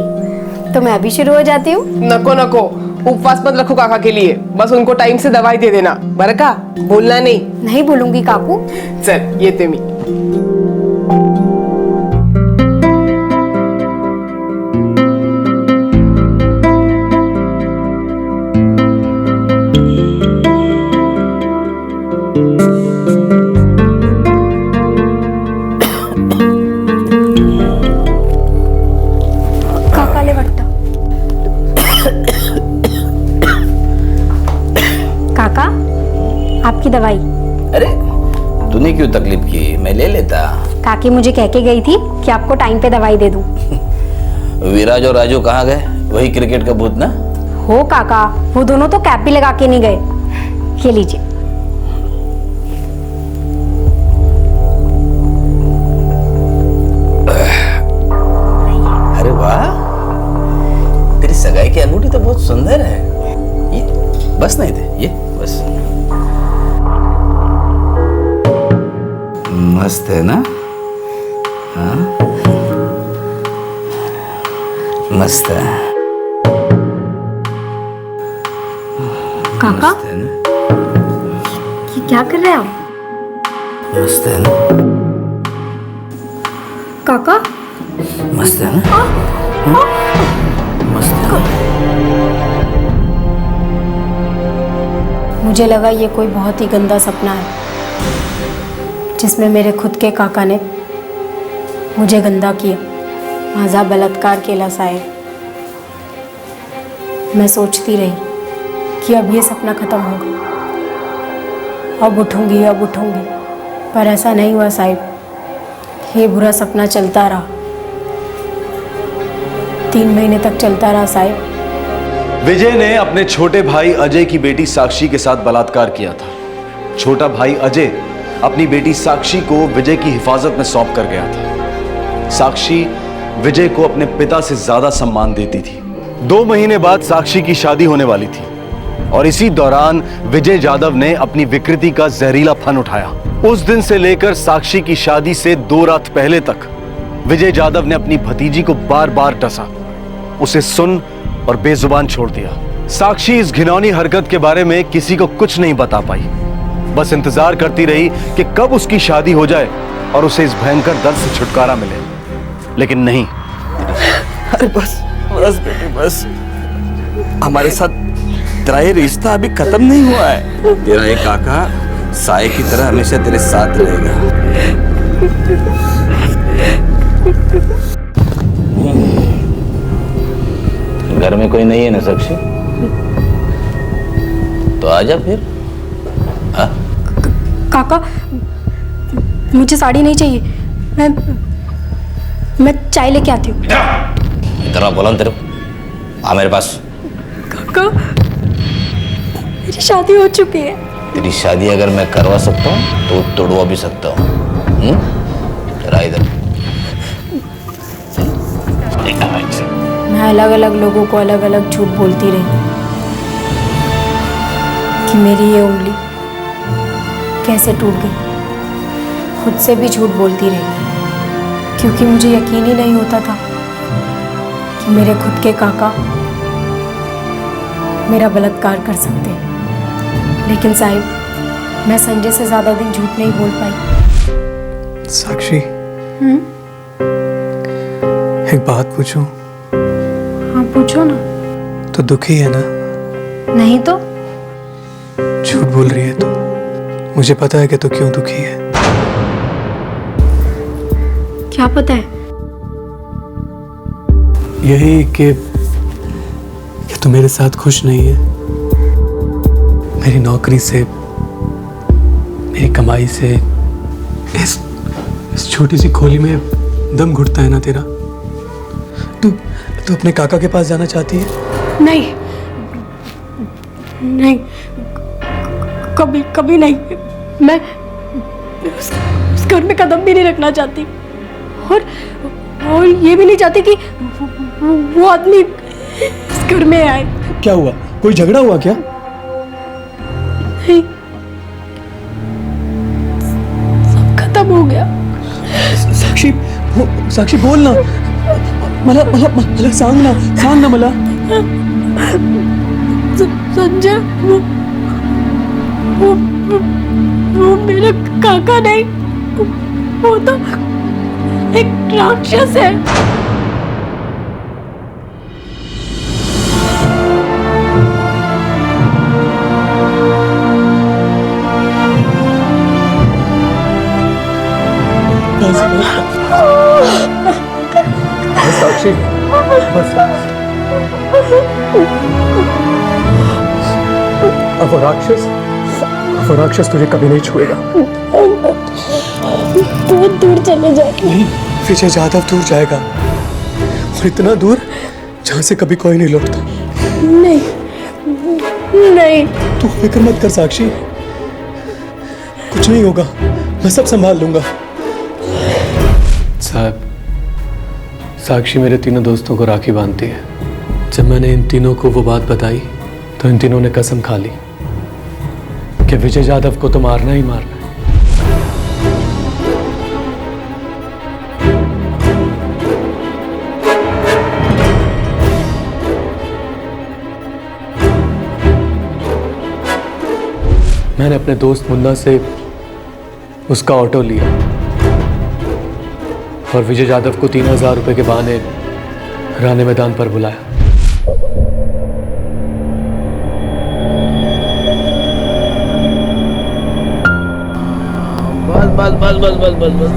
Speaker 10: तो मैं अभी शुरू हो जाती हूँ।
Speaker 6: नको नको, उपवास मत रखो काका के लिए, बस उनको टाइम से दवाई दे देना। बरका, बोलना नहीं।
Speaker 10: नहीं बोलूंगी काकू।
Speaker 6: चल ये तेमी।
Speaker 10: काका, आपकी दवाई।
Speaker 2: अरे तूने क्यों तकलीफ की, मैं ले लेता।
Speaker 10: काकी मुझे कह के गई थी कि आपको टाइम पे दवाई दे दूं।
Speaker 2: विराज और राजू कहाँ गए? वही क्रिकेट का भूत ना?
Speaker 10: हो काका, वो दोनों तो कैप भी लगा के नहीं गए। ये लीजिए।
Speaker 2: अरे वाह, तेरी सगाई की अंगूठी तो बहुत सुंदर है। ये बस नहीं थे, ये बस मस्त है ना? हाँ मस्त है
Speaker 10: काका, ये क्या कर रहे हो?
Speaker 2: मस्त है ना
Speaker 10: काका?
Speaker 2: मस्त है ना? मस्त है ना?
Speaker 10: मुझे लगा ये कोई बहुत ही गंदा सपना है जिसमें मेरे खुद के काका ने मुझे गंदा किया, माझा बलात्कार केला साहेब। मैं सोचती रही कि अब ये सपना खत्म होगा, अब उठूंगी, पर ऐसा नहीं हुआ साहिब। ये बुरा सपना चलता रहा, 3 महीने तक चलता रहा साहिब।
Speaker 5: विजय ने अपने छोटे भाई अजय की बेटी साक्षी के साथ बलात्कार किया था। छोटा भाई अजय अपनी बेटी साक्षी को विजय की हिफाजत में सौंप कर गया था। साक्षी विजय को अपने पिता से ज्यादा सम्मान देती थी। 2 महीने बाद साक्षी की शादी होने वाली थी और इसी दौरान विजय जाधव ने अपनी विकृति का जहरीला फन उठाया। उस दिन से लेकर साक्षी की शादी से 2 रात पहले तक विजय जाधव ने अपनी भतीजी को बार बार डसा, उसे सुन और बेजुबान छोड़ दिया। साक्षी इस घिनौनी हरकत के बारे में किसी को कुछ नहीं बता पाई, बस इंतजार करती रही कि कब उसकी शादी हो जाए और उसे इस भयंकर दर्द से छुटकारा मिले, लेकिन नहीं।
Speaker 8: अरे बस बस बेटे बस, हमारे साथ तेरा ये रिश्ता अभी खत्म नहीं हुआ है। तेरा ये काका साए की तरह हमेशा तेरे साथ रहेगा।
Speaker 2: घर में कोई नहीं है ना साक्षी? तो आजा फिर।
Speaker 10: काका, मुझे साड़ी नहीं चाहिए, मैं चाय लेके आती हूँ।
Speaker 2: इतना बोला तेरे को, आ मेरे पास।
Speaker 10: काका, मेरी शादी हो चुकी है।
Speaker 2: तेरी शादी अगर मैं करवा सकता हूँ तो तोड़वा भी सकता हूँ। तेरा इधर
Speaker 10: मैं अलग अलग लोगों को अलग अलग झूठ बोलती रही कि मेरी ये उंगली कैसे टूट गई। खुद से भी झूठ बोलती रही क्योंकि मुझे यकीन ही नहीं होता था कि मेरे खुद के काका मेरा बलात्कार कर सकते हैं। लेकिन साहिब, मैं संजय से ज्यादा दिन झूठ नहीं बोल पाई।
Speaker 1: साक्षी, एक बात पूछूं?
Speaker 10: हाँ पूछो ना।
Speaker 1: तो दुखी है ना?
Speaker 10: नहीं तो।
Speaker 1: झूठ बोल रही है तो मुझे पता है कि तू क्यों दुखी है।
Speaker 10: क्या पता है?
Speaker 1: यही कि तू मेरे साथ खुश नहीं है। मेरी नौकरी से, मेरी कमाई से, इस छोटी सी खोली में दम घुटता है ना तेरा। तू अपने काका के पास जाना चाहती है?
Speaker 10: नहीं नहीं, कभी कभी नहीं। मैं उस घर में कदम भी नहीं रखना चाहती, और ये भी नहीं चाहती कि वो आदमी इस घर में आए।
Speaker 1: क्या हुआ? कोई झगड़ा हुआ क्या?
Speaker 10: नहीं, सब खत्म हो गया।
Speaker 1: साक्षी बोल ना। मला सांग ना मला।
Speaker 10: संजय वो मेरा काका नहीं, वो तो एक राक्षस है।
Speaker 1: साक्षी बस। अब वो राक्षस तुझे कभी नहीं छुएगा।
Speaker 10: बहुत दूर चले जाए।
Speaker 1: नहीं, विजय जादव दूर जाएगा, और इतना दूर जहां से कभी कोई नहीं लौटता।
Speaker 10: नहीं नहीं,
Speaker 1: तू फिक्र मत कर साक्षी, कुछ नहीं होगा, मैं सब संभाल लूंगा। साहब, साक्षी मेरे तीनों दोस्तों को राखी बांधती है। जब मैंने इन तीनों को वो बात बताई तो इन तीनों ने कसम खा ली कि विजय जादव को तो मारना ही मारना है। मैंने अपने दोस्त मुन्ना से उसका ऑटो लिया और विजय जादव को 3000 रुपए के बहाने राणे मैदान पर बुलाया।
Speaker 15: बस।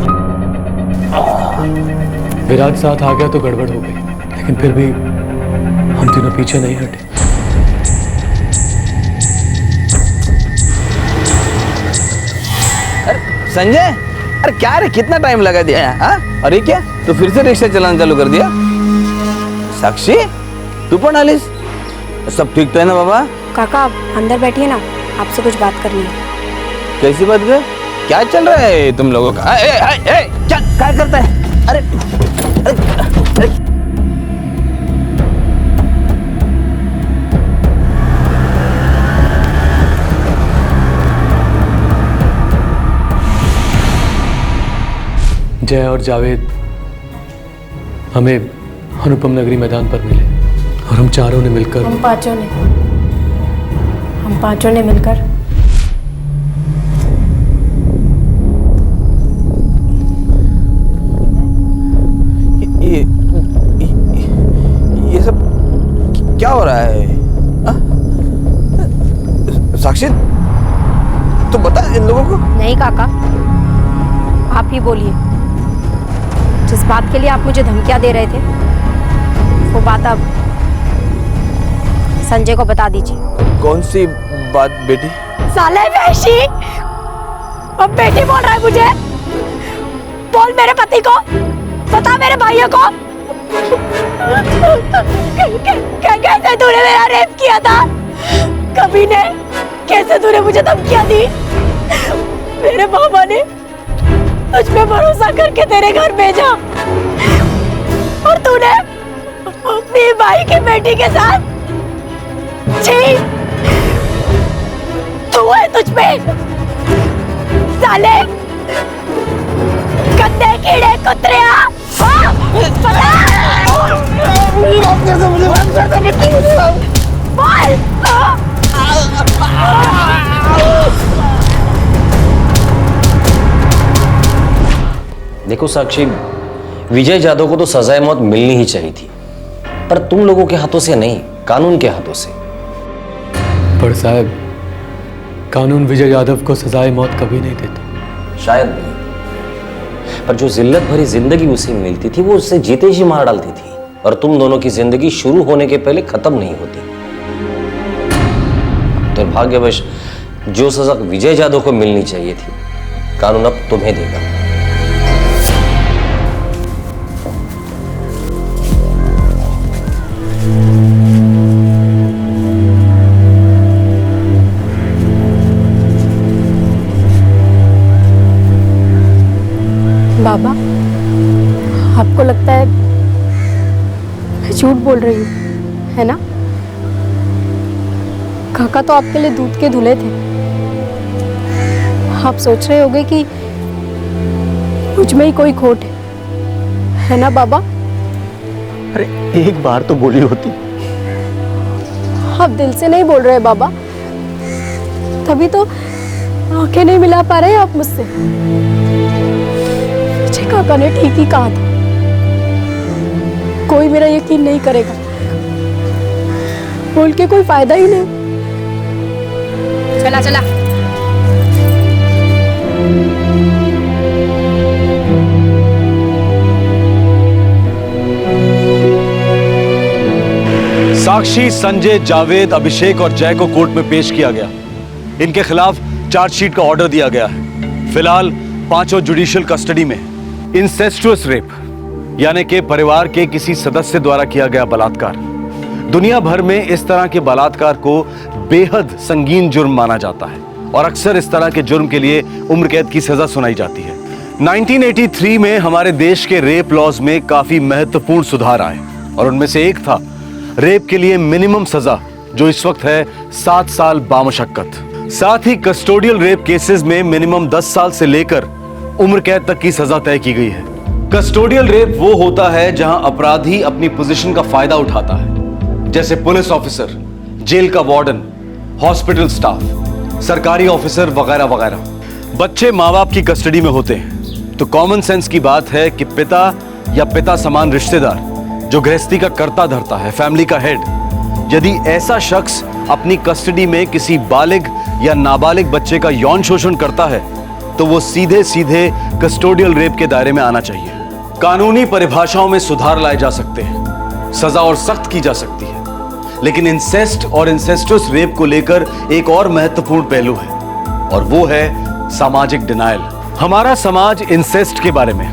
Speaker 1: विराज साथ आ गया तो गड़बड़ हो गई, लेकिन फिर भी हम तीनों पीछे नहीं हटे।
Speaker 2: संजय, अरे क्या रे, कितना टाइम लगा दिया है? हाँ? अरे क्या तो फिर से रिक्शा चलाना चालू कर दिया? साक्षी, तू पण आलीस? सब ठीक तो है ना बाबा?
Speaker 10: काका आप अंदर बैठिए ना, आपसे कुछ बात करनी है।
Speaker 2: कैसी बात है? क्या चल रहा है तुम लोगों का? क्या करता है? अरे, अरे, अरे।
Speaker 1: जय और जावेद हमें अनुपम नगरी मैदान पर मिले और हम चारों ने मिलकर
Speaker 10: हम पांचों ने मिलकर
Speaker 2: ये सब क्या हो रहा है? साक्षी, तो बता इन लोगों को।
Speaker 10: नहीं काका, आप ही बोलिए। जिस बात के लिए आप मुझे धमकियां दे रहे थे, वो बात अब संजय को बता दीजिए।
Speaker 2: कौन सी बात बेटी?
Speaker 10: साले वैशी, अब बेटी बोल रहा है मुझे? बोल मेरे पति को, बता मेरे भाइयों को। कैसे तूने मेरा रेप किया था? कभी ने कैसे तूने मुझे धमकियां दी? मेरे बाबा ने तुझ पे भरोसा करके तेरे घर भेजा, और तूने अपनी भाई की बेटी के साथ छी, तू है तुझ पे साले गंदे कीड़े कुतरिया।
Speaker 7: देखो साक्षी, विजय जादव को तो सजाए मौत मिलनी ही चाहिए थी, पर तुम लोगों के हाथों से नहीं, कानून के हाथों से।
Speaker 1: पर साहब, कानून विजय यादव को सजाए मौत कभी नहीं देता।
Speaker 7: शायद नहीं,
Speaker 11: पर जो जिल्लत भरी जिंदगी उसे मिलती थी वो उससे जीते जी मार डालती थी, और तुम दोनों की जिंदगी शुरू होने के पहले खत्म नहीं होती। दुर्भाग्यवश जो सजा विजय जाधव को मिलनी चाहिए थी, कानून अब तुम्हें देगा।
Speaker 10: बाबा, आपको लगता है मैं झूठ बोल रही हूँ, है ना? काका तो आपके लिए दूध के धुले थे। आप सोच रहे होंगे कि मुझ में ही कोई खोट है ना बाबा?
Speaker 13: अरे एक बार तो बोली होती।
Speaker 10: आप दिल से नहीं बोल रहे बाबा, तभी तो आंखें नहीं मिला पा रहे आप मुझसे। काका ने ठीक ही कहा था, कोई मेरा यकीन नहीं करेगा, बोल के कोई फायदा ही नहीं। चला चला।
Speaker 5: साक्षी संजय, जावेद, अभिषेक और जय को कोर्ट में पेश किया गया। इनके खिलाफ चार्जशीट का ऑर्डर दिया गया है। फिलहाल पांचों जुडिशियल कस्टडी में। इंसेस्टुअस रेप यानी कि परिवार के किसी सदस्य द्वारा किया गया बलात्कार। दुनिया भर में इस तरह के बलात्कार को बेहद संगीन जुर्म माना जाता है और अक्सर इस तरह के जुर्म के लिए उम्र कैद की सजा सुनाई जाती है। 1983 में हमारे देश के रेप लॉज में काफी महत्वपूर्ण सुधार आए और उनमें से एक था रेप के लिए मिनिमम सजा, जो इस वक्त है 7 साल बामशक्कत। साथ ही कस्टोडियल रेप केसेस में मिनिमम 10 साल से लेकर उम्र कैद तक की सजा तय की गई है। कस्टोडियल रेप वो होता है जहां अपराधी अपनी पोजीशन का फायदा उठाता है, जैसे पुलिस ऑफिसर, जेल का वार्डन, हॉस्पिटल स्टाफ, सरकारी ऑफिसर वगैरह वगैरह। बच्चे माँ बाप की कस्टडी में होते हैं तो कॉमन सेंस की बात है कि पिता या पिता समान रिश्तेदार जो गृहस्थी का कर्ता धरता है, फैमिली का हेड, यदि ऐसा शख्स अपनी कस्टडी में किसी बालिग या नाबालिग बच्चे का यौन शोषण करता है तो वो सीधे सीधे कस्टोडियल रेप के दायरे में आना चाहिए। कानूनी परिभाषाओं में सुधार लाए जा सकते हैं, सजा और सख्त की जा सकती है, लेकिन इंसेस्ट और इंसेस्टुअस रेप को लेकर एक और महत्वपूर्ण पहलू है और वो है सामाजिक डिनायल। हमारा समाज इंसेस्ट के बारे में,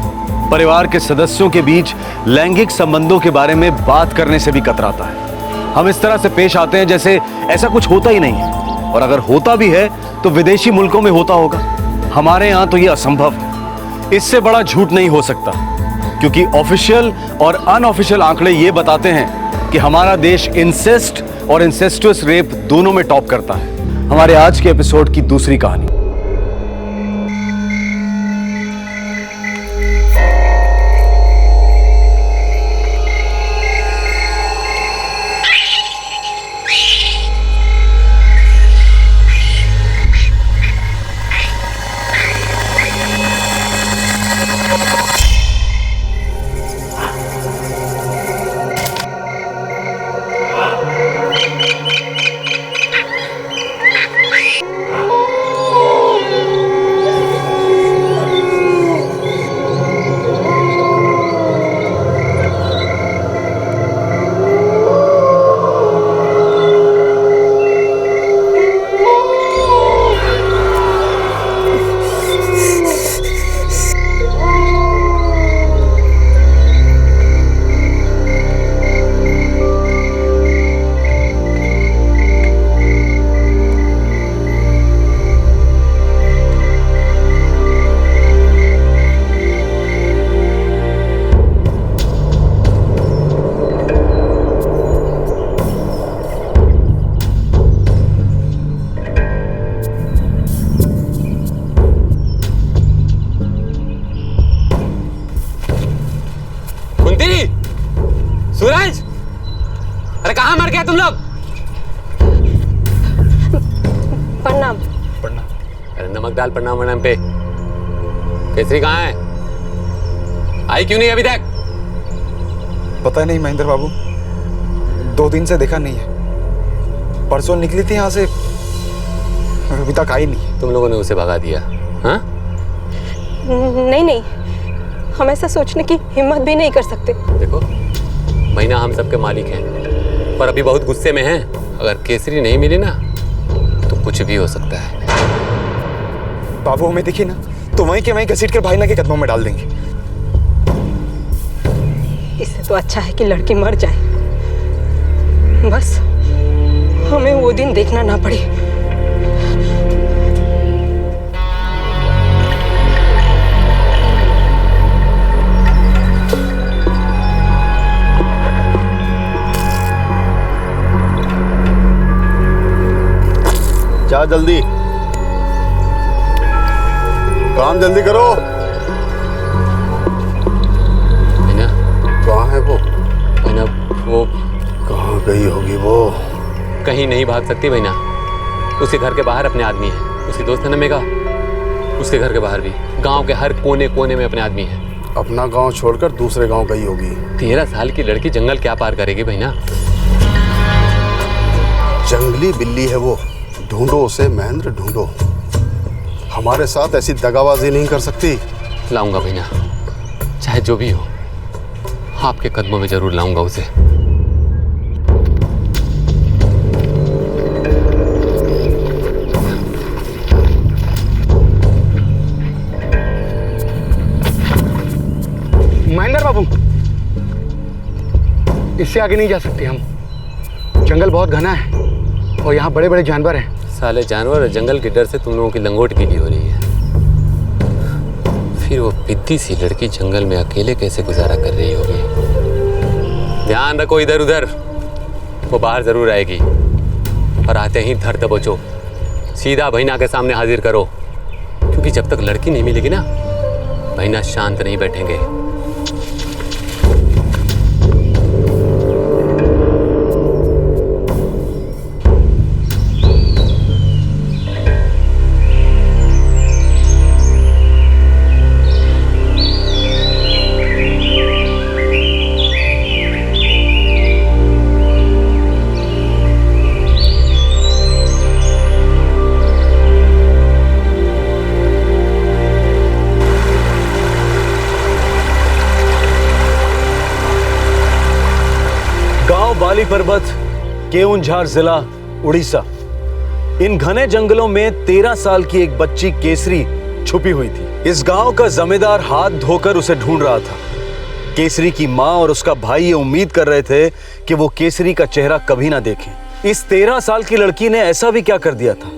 Speaker 5: परिवार के सदस्यों के बीच लैंगिक संबंधों के बारे में बात करने से भी कतराता है। हम इस तरह से पेश आते हैं जैसे ऐसा कुछ होता ही नहीं है, और अगर होता भी है तो विदेशी मुल्कों में होता होगा। हमारे यहां तो यह असंभव है। इससे बड़ा झूठ नहीं हो सकता, क्योंकि ऑफिशियल और अनऑफिशियल आंकड़े ये बताते हैं कि हमारा देश इंसेस्ट और इंसेस्टुअस रेप दोनों में टॉप करता है। हमारे आज के एपिसोड की दूसरी कहानी।
Speaker 16: सूरज, अरे कहाँ मर गए तुम लोग?
Speaker 10: प्रणाम।
Speaker 16: प्रणाम? अरे नमक डाल प्रणाम प्रणाम पे। केसरी कहाँ है? आई क्यों नहीं अभी तक?
Speaker 17: पता नहीं महेंद्र बाबू, 2 दिन से देखा नहीं है। परसों निकली थी यहाँ से, अभी तक आई नहीं।
Speaker 16: तुम लोगों ने उसे भगा दिया? हाँ?
Speaker 10: नहीं नहीं, हम ऐसा सोचने की हिम्मत भी नहीं कर सकते।
Speaker 16: देखो महीना हम सबके मालिक हैं, पर अभी बहुत गुस्से में हैं। अगर केसरी नहीं मिली ना तो कुछ भी हो सकता है।
Speaker 17: बाबू हमें देखिए ना, तो वहीं के वहीं घसीट कर भाईना के कदमों में डाल देंगे।
Speaker 10: इससे तो अच्छा है कि लड़की मर जाए, बस हमें वो दिन देखना ना पड़े।
Speaker 5: जा जल्दी, काम जल्दी करो। कहाँ है वो?
Speaker 16: वो
Speaker 5: कहाँ गई होगी वो?
Speaker 16: कहीं नहीं भाग सकती भैया। उसके घर के बाहर अपने आदमी है। उसकी दोस्त है ना मेघा, उसके घर के बाहर भी, गांव के हर कोने कोने में अपने आदमी है।
Speaker 5: अपना गांव छोड़कर दूसरे गांव गई होगी।
Speaker 16: 13 साल की लड़की जंगल क्या पार करेगी भैया?
Speaker 5: जंगली बिल्ली है वो, ढूंढो उसे महेंद्र, ढूंढो। हमारे साथ ऐसी दगाबाजी नहीं कर सकती।
Speaker 16: लाऊंगा भैया, चाहे जो भी हो, आपके कदमों में जरूर लाऊंगा उसे।
Speaker 17: महेंद्र बाबू, इससे आगे नहीं जा सकते हम। जंगल बहुत घना है और यहाँ बड़े बड़े जानवर हैं।
Speaker 16: साले जानवर और जंगल के डर से तुम लोगों की लंगोट गीली हो रही है। फिर वो पिद्दी सी लड़की जंगल में अकेले कैसे गुजारा कर रही होगी। ध्यान रखो इधर उधर, वो बाहर जरूर आएगी। और आते ही धर दबोचो, सीधा भैना के सामने हाजिर करो, क्योंकि जब तक लड़की नहीं मिलेगी ना, भैना शांत नहीं बैठेंगे।
Speaker 5: बाली पर्वत, केऊंझार जिला, उड़ीसा। इन घने जंगलों में 13 साल की एक बच्ची केसरी छुपी हुई थी। इस गांव का जमींदार हाथ धोकर उसे ढूंढ रहा था। केसरी की मां और उसका भाई ये उम्मीद कर रहे थे कि वो केसरी का चेहरा कभी ना देखें। इस 13 साल की लड़की ने ऐसा भी क्या कर दिया था?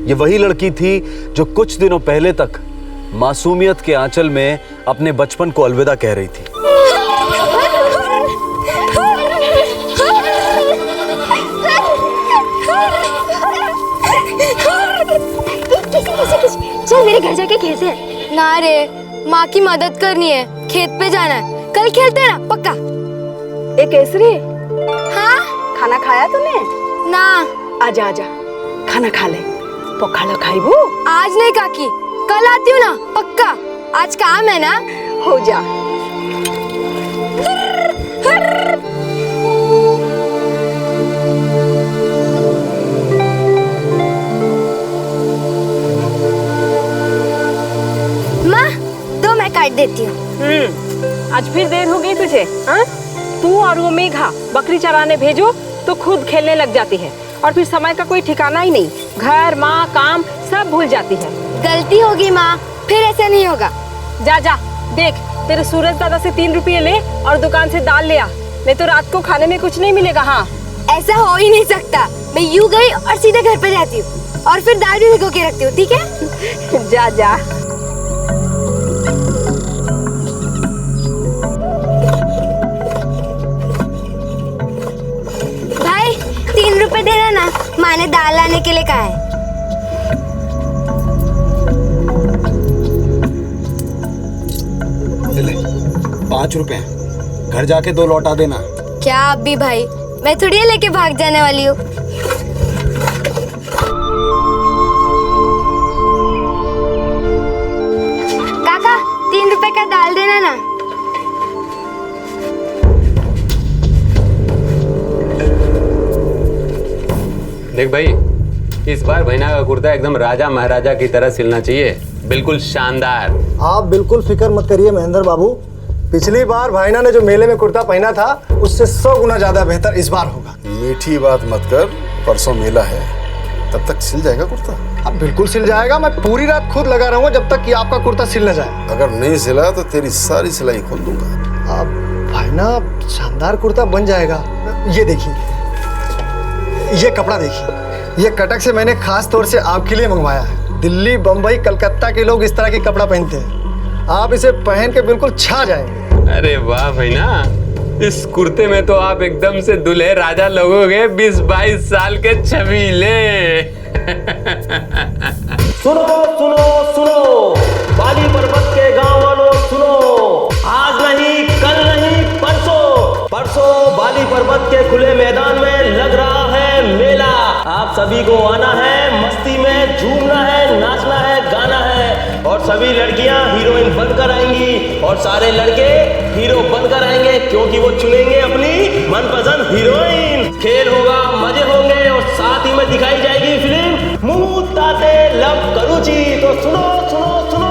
Speaker 5: ये वही लड़की थी जो कुछ दिनों पहले तक मासूमियत के आंचल में अपने बचपन को अलविदा कह रही थी।
Speaker 18: चल मेरे घर जाके खेलते हैं। ना रे, माँ की मदद करनी है, खेत पे जाना है। कल खेलते हैं ना, पक्का।
Speaker 10: ए केसरी,
Speaker 18: हाँ
Speaker 10: खाना खाया तूने?
Speaker 18: ना।
Speaker 10: आजा आजा, खाना खा ले। पखाला खाइबू?
Speaker 18: आज नहीं काकी, कल आती हूँ ना, पक्का। आज काम है ना।
Speaker 10: हो जा।
Speaker 18: काट देती हूँ।
Speaker 10: आज फिर देर हो गई तुझे? हाँ? तू और वो मेघा बकरी चराने भेजो तो खुद खेलने लग जाती है, और फिर समय का कोई ठिकाना ही नहीं। घर, माँ, काम सब भूल जाती है।
Speaker 18: गलती होगी माँ, फिर ऐसा नहीं होगा।
Speaker 10: जा जा, देख तेरे सूरज दादा से 3 रुपये ले और दुकान से दाल ले आ, नहीं तो रात को खाने में कुछ नहीं मिलेगा। हाँ,
Speaker 18: ऐसा हो ही नहीं सकता। मैं यूं गई और सीधे घर पे जाती हूँ और फिर दाल भी भिगो के रखती हूँ, ठीक है?
Speaker 10: जा जा।
Speaker 18: भाई 3 रुपए देना ना, माँ ने दाल लाने के लिए कहा है।
Speaker 17: ले 5 रुपए, घर जाके 2 लौटा देना।
Speaker 18: क्या आप भी भाई, मैं थोड़ी लेके भाग जाने वाली हूँ। काका 3 रुपए का दाल देना ना।
Speaker 16: देख भाई, इस बार भैना का कुर्ता एकदम राजा महाराजा की तरह सिलना चाहिए, बिल्कुल शानदार।
Speaker 19: आप बिल्कुल फिक्र मत करिए महेंद्र बाबू, पिछली बार भाईना ने जो मेले में कुर्ता पहना था उससे 100 गुना ज्यादा बेहतर इस बार होगा।
Speaker 17: मीठी बात मत कर, परसों मेला है, तब तक सिल जाएगा कुर्ता।
Speaker 19: अब बिल्कुल सिल जाएगा, मैं पूरी रात खुद लगा रहूंगा जब तक कि आपका कुर्ता सिल न जाए।
Speaker 17: अगर नहीं सिला तो तेरी सारी सिलाई खोल दूंगा।
Speaker 19: आप भाईना शानदार कुर्ता बन जाएगा। ये देखिए, ये कपड़ा देखिए, ये कटक से मैंने खास तौर से आपके लिए मंगवाया है। दिल्ली, बम्बई, कलकत्ता के लोग इस तरह के कपड़ा पहनते हैं, आप इसे पहन के बिल्कुल छा जाएंगे।
Speaker 16: अरे वाह भैया, इस कुर्ते में तो आप एकदम से दुल्हे राजा लगोगे, 20-22 साल के छबीले।
Speaker 15: सुनो सुनो सुनो, बाली पर्वत के गांव वालों सुनो, आज नहीं, कल नहीं, परसों परसों बाली पर्वत के खुले मैदान में लग रहा है मेला। आप सभी को आना है, मस्ती में झूमना है, नाचना है, गाना है, और सभी लड़कियां हीरोइन बनकर आएंगी और सारे लड़के हीरो बनकर आएंगे, क्योंकि वो चुनेंगे अपनी मनपसंद हीरोइन। खेल होगा, मजे होंगे और साथ ही में दिखाई जाएगी फिल्म मुंह ताते लब करूची। तो सुनो सुनो सुनो,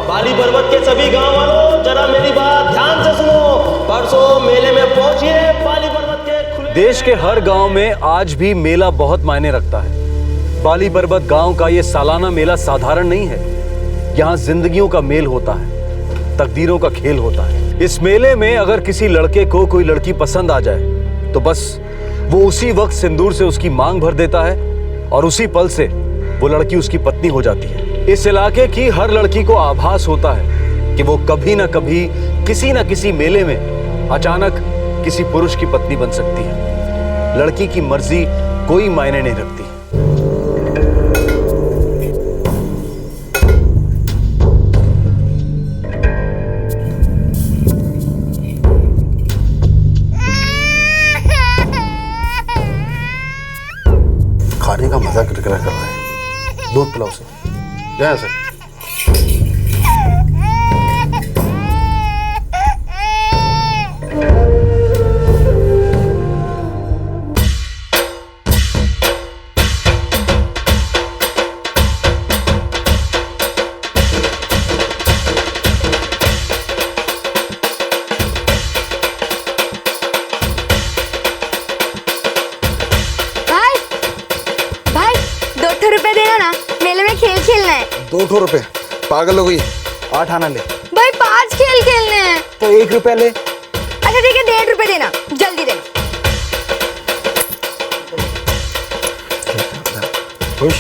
Speaker 15: बाली पर्वत के सभी गांव वालों जरा मेरी बात ध्यान से सुनो। परसों मेले में पहुंचिए बाली पर्वत के खुले।
Speaker 5: देश के हर गांव में आज भी मेला बहुत मायने रखता है। बाली पर्वत गांव का ये सालाना मेला साधारण नहीं है। यहाँ जिंदगियों का मेल होता है, तकदीरों का खेल होता है। इस मेले में अगर किसी लड़के को कोई लड़की पसंद आ जाए तो बस वो उसी वक्त सिंदूर से उसकी मांग भर देता है और उसी पल से वो लड़की उसकी पत्नी हो जाती है। इस इलाके की हर लड़की को आभास होता है कि वो कभी ना कभी किसी ना किसी मेले में अचानक किसी पुरुष की पत्नी बन सकती है। लड़की की मर्जी कोई मायने नहीं रखती।
Speaker 17: खाने का मजा किरकिरा कर रहा है, दूध पिलाओ से, जय से। ₹2 पागल हो गई, 8 आना ले।
Speaker 18: भाई 5 खेल खेलने हैं
Speaker 17: तो ₹1 ले।
Speaker 18: अच्छा ठीक है, ₹1.5 देना, जल्दी देना।
Speaker 17: खुश?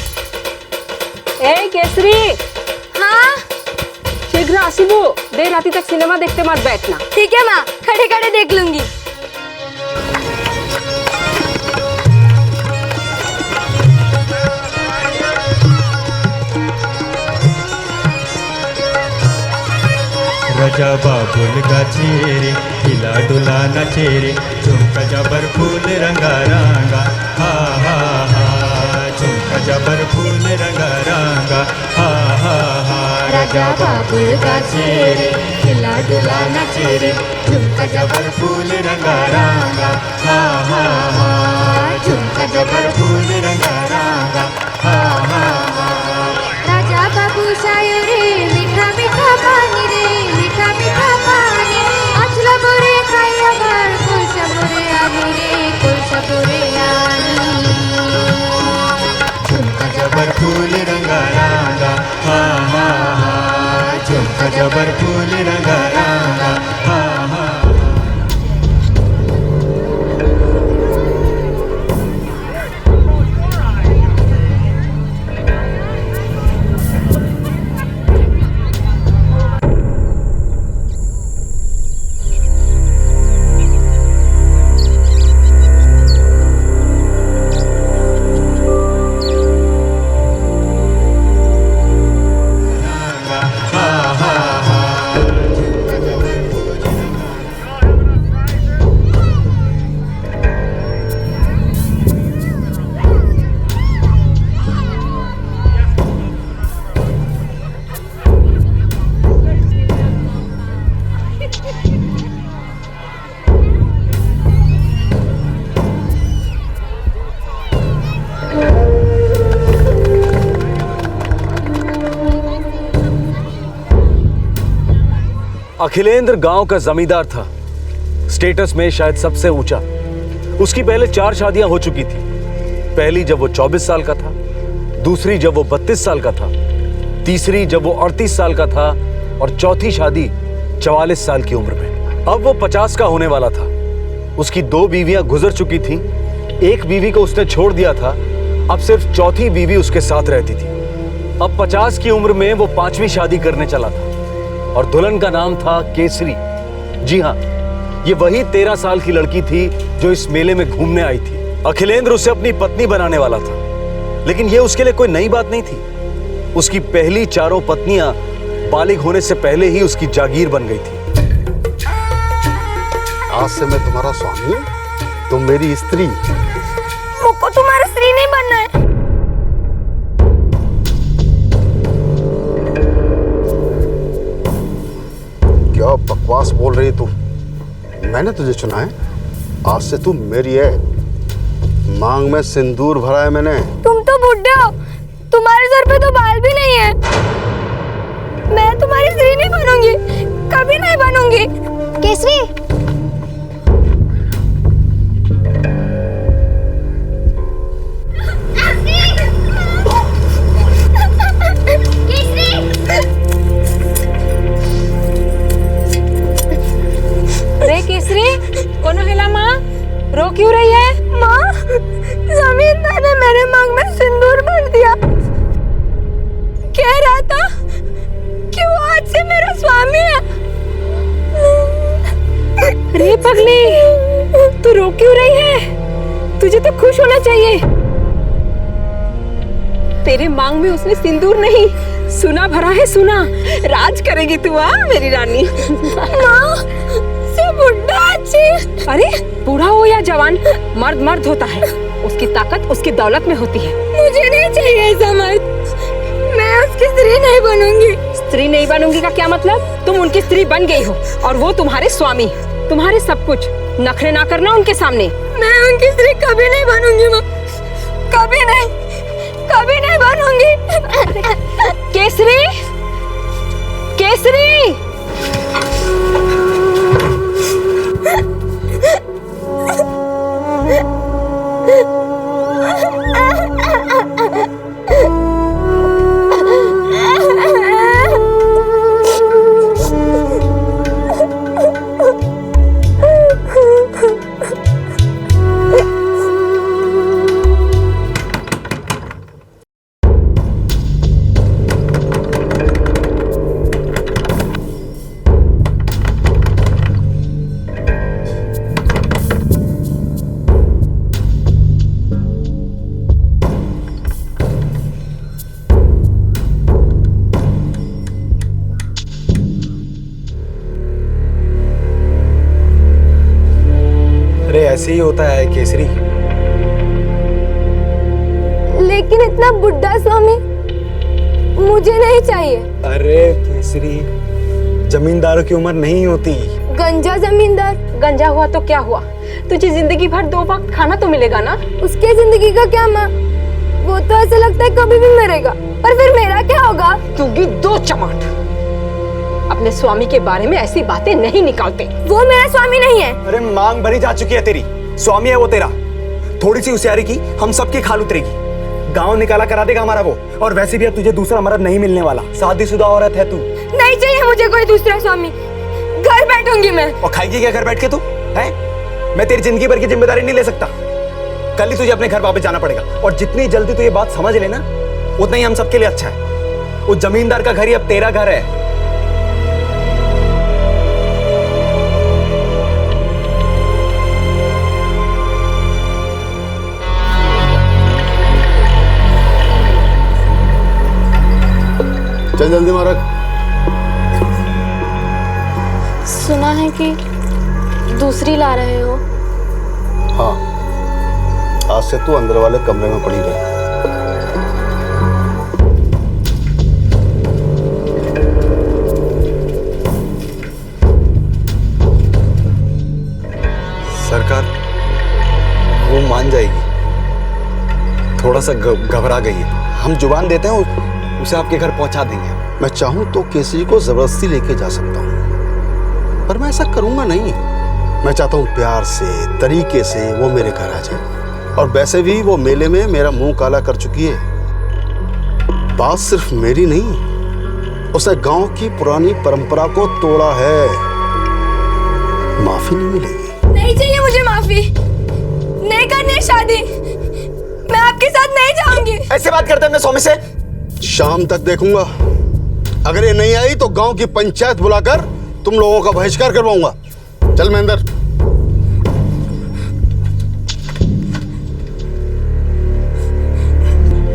Speaker 20: ए केसरी,
Speaker 18: हाँ
Speaker 20: शीघ्र आसिबू, देर राती तक सिनेमा देखते मत बैठना।
Speaker 18: ठीक है माँ, खड़े खड़े देख लूंगी।
Speaker 21: रजा बाबुल गाछी रे, हिला डुला नाचे रे, झुमका जबर फूल रंगा रंगा, हा हा हा, झुमका जबर फूल रंगा रंगा, हा हा हा।
Speaker 10: रजा बाबुल गाछी रे, हिला डुला नाचे रे, झुमका जबर फूल रंगा रंगा, हा हा हा, झुमका जबर फूल रंगा रंगा, हा हा हा।
Speaker 18: राजा बाबू शायो रे, मीठा मीठा पानी रे, मीठा मीठा पानी, अचला बोरे खाया भर, कुलसा बोरे आनी रे, कुलसा बोरे आनी।
Speaker 21: झुमका जबर फूल रंगा रंगा, हा हा हा, झुमका जबर फूल रंगा रंगा, हा हा।
Speaker 5: अखिलेंद्र गांव का जमींदार था, स्टेटस में शायद सबसे ऊंचा। उसकी पहले 4 शादियां हो चुकी थी। पहली जब वो 24 साल का था, दूसरी जब वो 32 साल का था, तीसरी जब वो 38 साल का था और चौथी शादी 44 साल की उम्र में। अब वो 50 का होने वाला था। उसकी 2 बीवियां गुजर चुकी थीं। एक बीवी को उसने छोड़ दिया था, अब सिर्फ चौथी बीवी उसके साथ रहती थी। अब 50 की उम्र में वो 5वीं शादी करने चला था और दुल्हन का नाम था केसरी। जी हाँ, ये वही 13 साल की लड़की थी जो इस मेले में घूमने आई थी। अखिलेंद्र उसे अपनी पत्नी बनाने वाला था, लेकिन ये उसके लिए कोई नई बात नहीं थी। उसकी पहली 4 पत्नियां बालिग होने से पहले ही उसकी जागीर बन गई थी।
Speaker 9: आज से मैं तुम्हारा स्वामी, तुम मेरी स्त्री।
Speaker 10: मुझको तुम्हारा स्त्री नहीं बनना है।
Speaker 9: क्या बकवास बोल रही तू? मैंने तुझे चुना है, आज से तू मेरी है। मांग में सिंदूर भरा है मैंने।
Speaker 10: तुम तो बुढ़े हो, तुम्हारे सर पे तो बाल भी नहीं है। मैं तुम्हारी स्त्री नहीं बनूंगी, कभी नहीं बनूंगी। केसरी,
Speaker 20: रे केसरी, कौन हिला माँ? रो क्यों रही है?
Speaker 10: माँ, जमींदार ने मेरे मांग में सिंदूर भर दिया। कह रहा था कि वो आज से मेरा स्वामी है।
Speaker 20: रे पगली, तू रो क्यों रही है? तुझे तो खुश होना चाहिए। तेरे मांग में उसने सिंदूर नहीं, सुना भरा है। सुना, राज करेगी तू, मेरी रानी।
Speaker 10: माँ, से बुढ़ा अच्छी।
Speaker 20: अरे बूढ़ा हो या जवान, मर्द मर्द होता है। उसकी ताकत उसकी दौलत में होती है।
Speaker 10: मुझे नहीं चाहिए ऐसा मर्द। मैं उसकी स्त्री नहीं बनूंगी।
Speaker 20: स्त्री नहीं बनूंगी का क्या मतलब? तुम उनकी स्त्री बन गई हो और वो तुम्हारे स्वामी, तुम्हारे सब कुछ। नखरे ना करना उनके सामने।
Speaker 10: मैं उनकी स्त्री कभी नहीं बनूंगी माँ, कभी नहीं, कभी नहीं बनूंगी।
Speaker 20: केसरी, केसरी,
Speaker 17: ऐसे ही होता है केसरी।
Speaker 10: लेकिन इतना बुढ़ा स्वामी मुझे नहीं चाहिए।
Speaker 17: अरे केसरी, जमींदारों की उम्र नहीं होती।
Speaker 10: गंजा जमींदार।
Speaker 20: गंजा हुआ तो क्या हुआ? तुझे जिंदगी भर 2 वक्त खाना तो मिलेगा ना।
Speaker 10: उसके जिंदगी का क्या माँ? वो तो ऐसा लगता है कभी भी मरेगा, पर फिर मेरा क्या होगा?
Speaker 20: दूंगी 2 चमाट। अपने स्वामी के बारे में ऐसी बातें नहीं निकालते।
Speaker 10: वो मेरा स्वामी नहीं है।
Speaker 17: अरे मांग भरी जा चुकी है तेरी, स्वामी है वो तेरा। थोड़ी सी होशियारी की हम सबकी खाल उतरेगी। गांव निकाला करा देगा हमारा वो। और वैसे भी अब तुझे दूसरा मर्द नहीं मिलने वाला। शादीशुदा औरत है तू।
Speaker 10: नहीं चाहिए मुझे कोई दूसरा स्वामी। घर बैठूंगी मैं।
Speaker 17: और खाएगी क्या घर बैठ के तू? है? मैं तेरी जिंदगी भर की जिम्मेदारी नहीं ले सकता। कल ही तुझे अपने घर वापस जाना पड़ेगा। और जितनी जल्दी तू ये बात समझ लेना, उतना ही हम सबके लिए अच्छा है। उस जमींदार का घर ही अब तेरा घर है।
Speaker 9: चल जल्दी मारक।
Speaker 10: सुना है कि दूसरी ला रहे हो।
Speaker 9: हाँ, आज से तू अंदर वाले कमरे में पड़ी रहे।
Speaker 17: सरकार, वो मान जाएगी। थोड़ा सा घबरा गई है। हम जुबान देते हैं, उसे आपके घर पहुंचा देंगे।
Speaker 9: मैं चाहूं तो केसरी को जबरदस्ती लेके जा सकता हूं, पर मैं ऐसा करूंगा नहीं। मैं चाहता हूँ प्यार से, तरीके से वो मेरे घर आ जाए। और वैसे भी वो मेले में मेरा मुंह काला कर चुकी है। बात सिर्फ मेरी नहीं, उसने गांव की पुरानी परंपरा को तोड़ा है। माफी नहीं मिलेगी।
Speaker 10: नहीं चाहिए मुझे माफी। नहीं करनी है शादी। मैं आपके साथ नहीं जाऊंगी।
Speaker 17: ऐसे बात करते हैं स्वामी से?
Speaker 9: शाम तक देखूंगा। अगर ये नहीं आई तो गांव की पंचायत बुलाकर तुम लोगों का बहिष्कार करवाऊंगा। चल महेंद्र।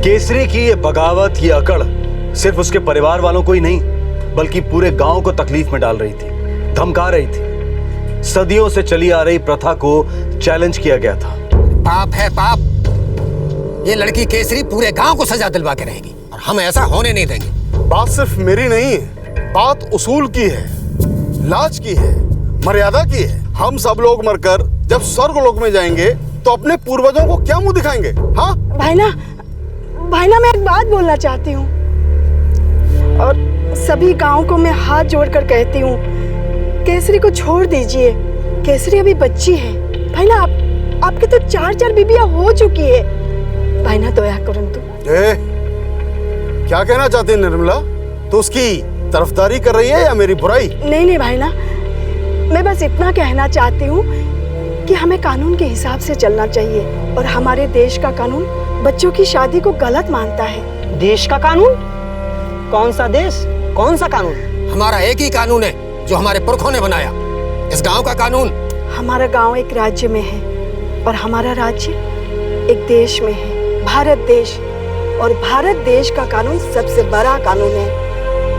Speaker 5: केसरी की ये बगावत, ये अकड़ सिर्फ उसके परिवार वालों को ही नहीं बल्कि पूरे गांव को तकलीफ में डाल रही थी, धमका रही थी। सदियों से चली आ रही प्रथा को चैलेंज किया गया था।
Speaker 3: पाप है पाप। ये लड़की केसरी पूरे गांव को सजा दिलवा के रहेगी और हम ऐसा होने नहीं देंगे।
Speaker 9: बात सिर्फ मेरी नहीं है, बात उसूल की है, लाज की है, मर्यादा की है। हम सब लोग मरकर जब स्वर्गलोक में जाएंगे तो अपने पूर्वजों को क्या मुंह दिखाएंगे? हाँ
Speaker 22: भाईना मैं एक बात बोलना चाहती हूँ और सभी गांव को मैं हाथ जोड़कर कहती हूँ, केसरी को छोड़ दीजिए। केसरी अभी बच्ची है। भाईना आपके तो 4 बीबियां हो चुकी है। भाईना दया करो तू।
Speaker 9: क्या कहना चाहती है निर्मला? तो उसकी तरफदारी कर रही है या मेरी बुराई?
Speaker 22: नहीं भाईना, मैं बस इतना कहना चाहती हूँ कि हमें कानून के हिसाब से चलना चाहिए और हमारे देश का कानून बच्चों की शादी को गलत मानता है।
Speaker 3: देश का कानून? कौन सा देश, कौन सा कानून? हमारा एक ही कानून है जो हमारे पुरखों ने बनाया। इस गांव का कानून।
Speaker 22: हमारा गांव एक राज्य में है और हमारा राज्य एक देश में है, भारत देश। और भारत देश का कानून सबसे बड़ा कानून है।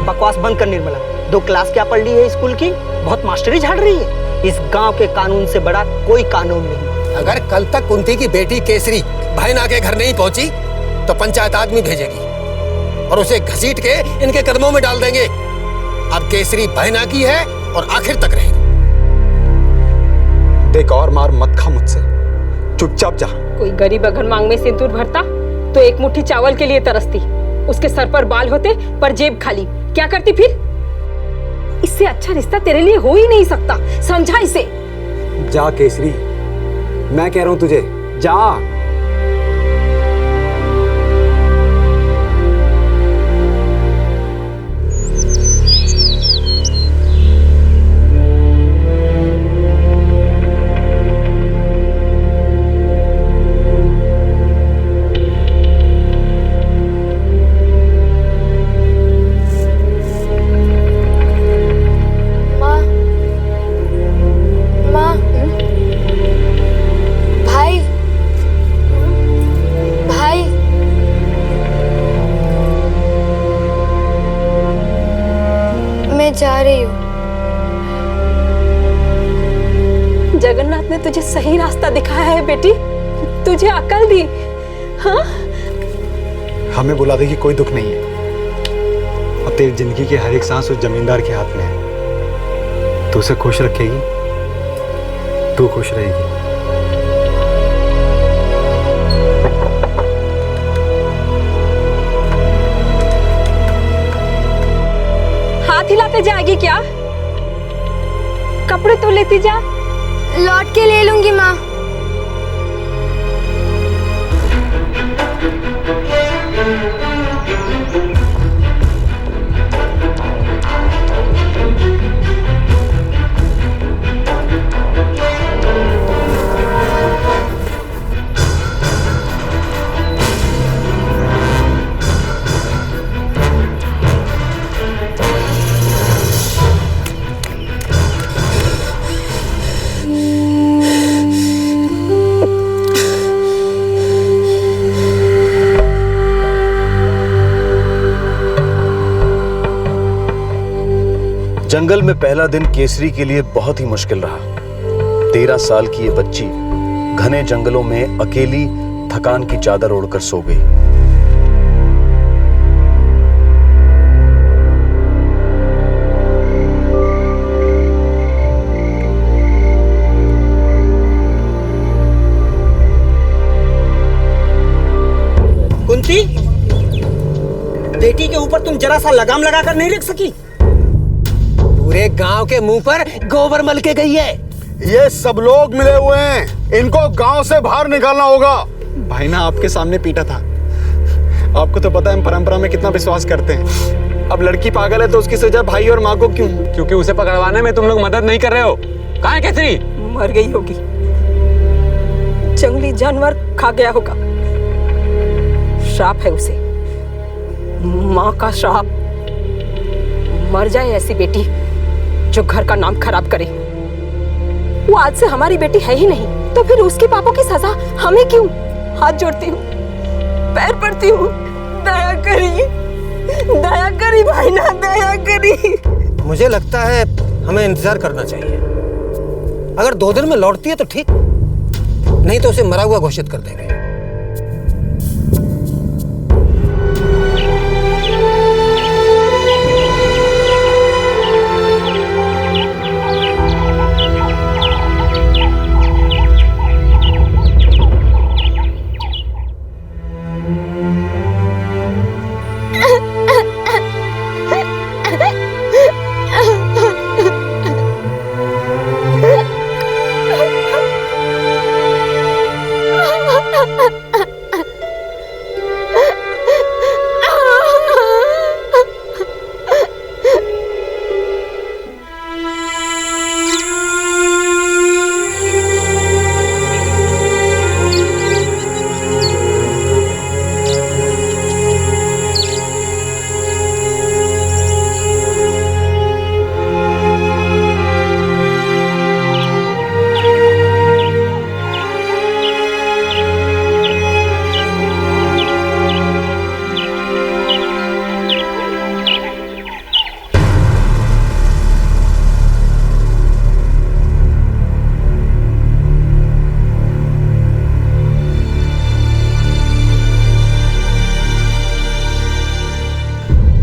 Speaker 3: बकवास बंद कर निर्मला। 2 क्लास क्या पढ़ ली है स्कूल की? बहुत मास्टरी झाड़ रही है। इस गांव के कानून से बड़ा कोई कानून नहीं। अगर कल तक कुंती की बेटी केसरी भाईना के घर नहीं पहुंची तो पंचायत आदमी भेजेगी और उसे घसीट के इनके कदमों में डाल देंगे। अब केसरी भाईना की है और आखिर तक रहेगी।
Speaker 17: देख और मार मत खा मुझसे, चुपचाप जा।
Speaker 20: कोई गरीब अगर मांग में सिंदूर भरता तो एक मुट्ठी चावल के लिए तरसती। उसके सर पर बाल होते पर जेब खाली, क्या करती फिर? इससे अच्छा रिश्ता तेरे लिए हो ही नहीं सकता, समझा इसे?
Speaker 17: जा केसरी, मैं कह रहा हूं तुझे, जा।
Speaker 10: जा रही हूँ।
Speaker 20: जगन्नाथ ने तुझे सही रास्ता दिखाया है बेटी, तुझे अकल दी। हाँ?
Speaker 17: हमें बुला दे कि कोई दुख नहीं है और तेरी जिंदगी की हर एक सांस उस जमींदार के हाथ में है। तू उसे खुश रखेगी, तू खुश रहेगी।
Speaker 20: हिलाते जाएगी क्या? कपड़े तो लेती जा।
Speaker 10: लौट के ले लूंगी माँ।
Speaker 5: जंगल में पहला दिन केसरी के लिए बहुत ही मुश्किल रहा। 13 साल की ये बच्ची घने जंगलों में अकेली थकान की चादर ओढ़कर सो गई।
Speaker 3: कुंती, बेटी के ऊपर तुम जरा सा लगाम लगाकर नहीं रख सकी? पूरे गांव के मुंह पर गोबर मल के गई है।
Speaker 9: ये सब लोग मिले हुए हैं, इनको गांव से बाहर निकालना होगा।
Speaker 17: भाई ना आपके सामने पीटा था। आपको तो पता है हम परंपरा में कितना विश्वास करते हैं। अब लड़की पागल है तो उसकी सजा भाई और माँ को क्यों?
Speaker 16: क्योंकि उसे पकड़वाने में तुम लोग मदद नहीं कर रहे हो। कहाँ है केसरी?
Speaker 20: मर गई होगी, जंगली जानवर खा गया होगा। श्राप है उसे, माँ का श्राप। मर जाए ऐसी बेटी जो घर का नाम खराब करे। वो आज से हमारी बेटी है ही नहीं, तो फिर उसके पापों की सजा हमें क्यों? हाथ जोड़ती हूँ, पैर पड़ती हूँ, दया करी भाई ना, दया करी।
Speaker 3: मुझे लगता है हमें इंतजार करना चाहिए। अगर 2 दिन में लौटती है तो ठीक, नहीं तो उसे मरा हुआ घोषित कर देंगे।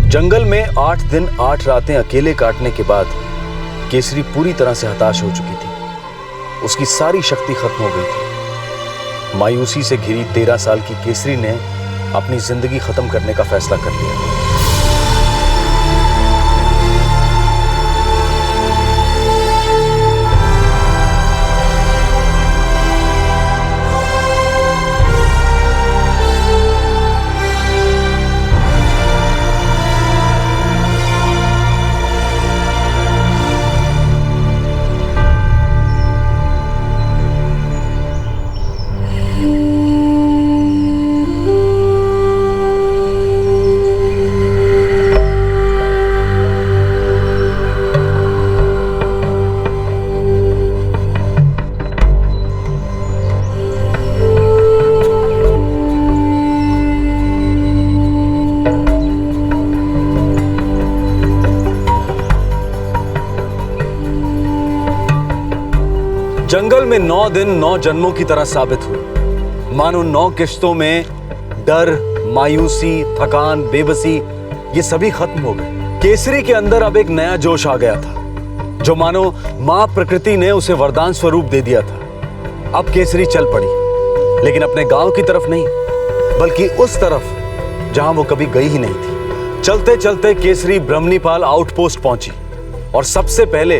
Speaker 5: जंगल में 8 दिन 8 रातें अकेले काटने के बाद केसरी पूरी तरह से हताश हो चुकी थी। उसकी सारी शक्ति खत्म हो गई थी। मायूसी से घिरी 13 साल की केसरी ने अपनी जिंदगी खत्म करने का फैसला कर लिया। जंगल में 9 दिन 9 जन्मों की तरह साबित हुए। मानो 9 किश्तों में डर, मायूसी, थकान, बेबसी ये सभी खत्म हो गए। केसरी के अंदर अब एक नया जोश आ गया था, जो मानो मां प्रकृति ने उसे वरदान स्वरूप दे दिया था। अब केसरी चल पड़ी, लेकिन अपने गांव की तरफ नहीं, बल्कि उस तरफ जहां वो कभी गई ही नहीं थी। चलते चलते केसरी ब्रह्मनीपाल आउटपोस्ट पहुंची और सबसे पहले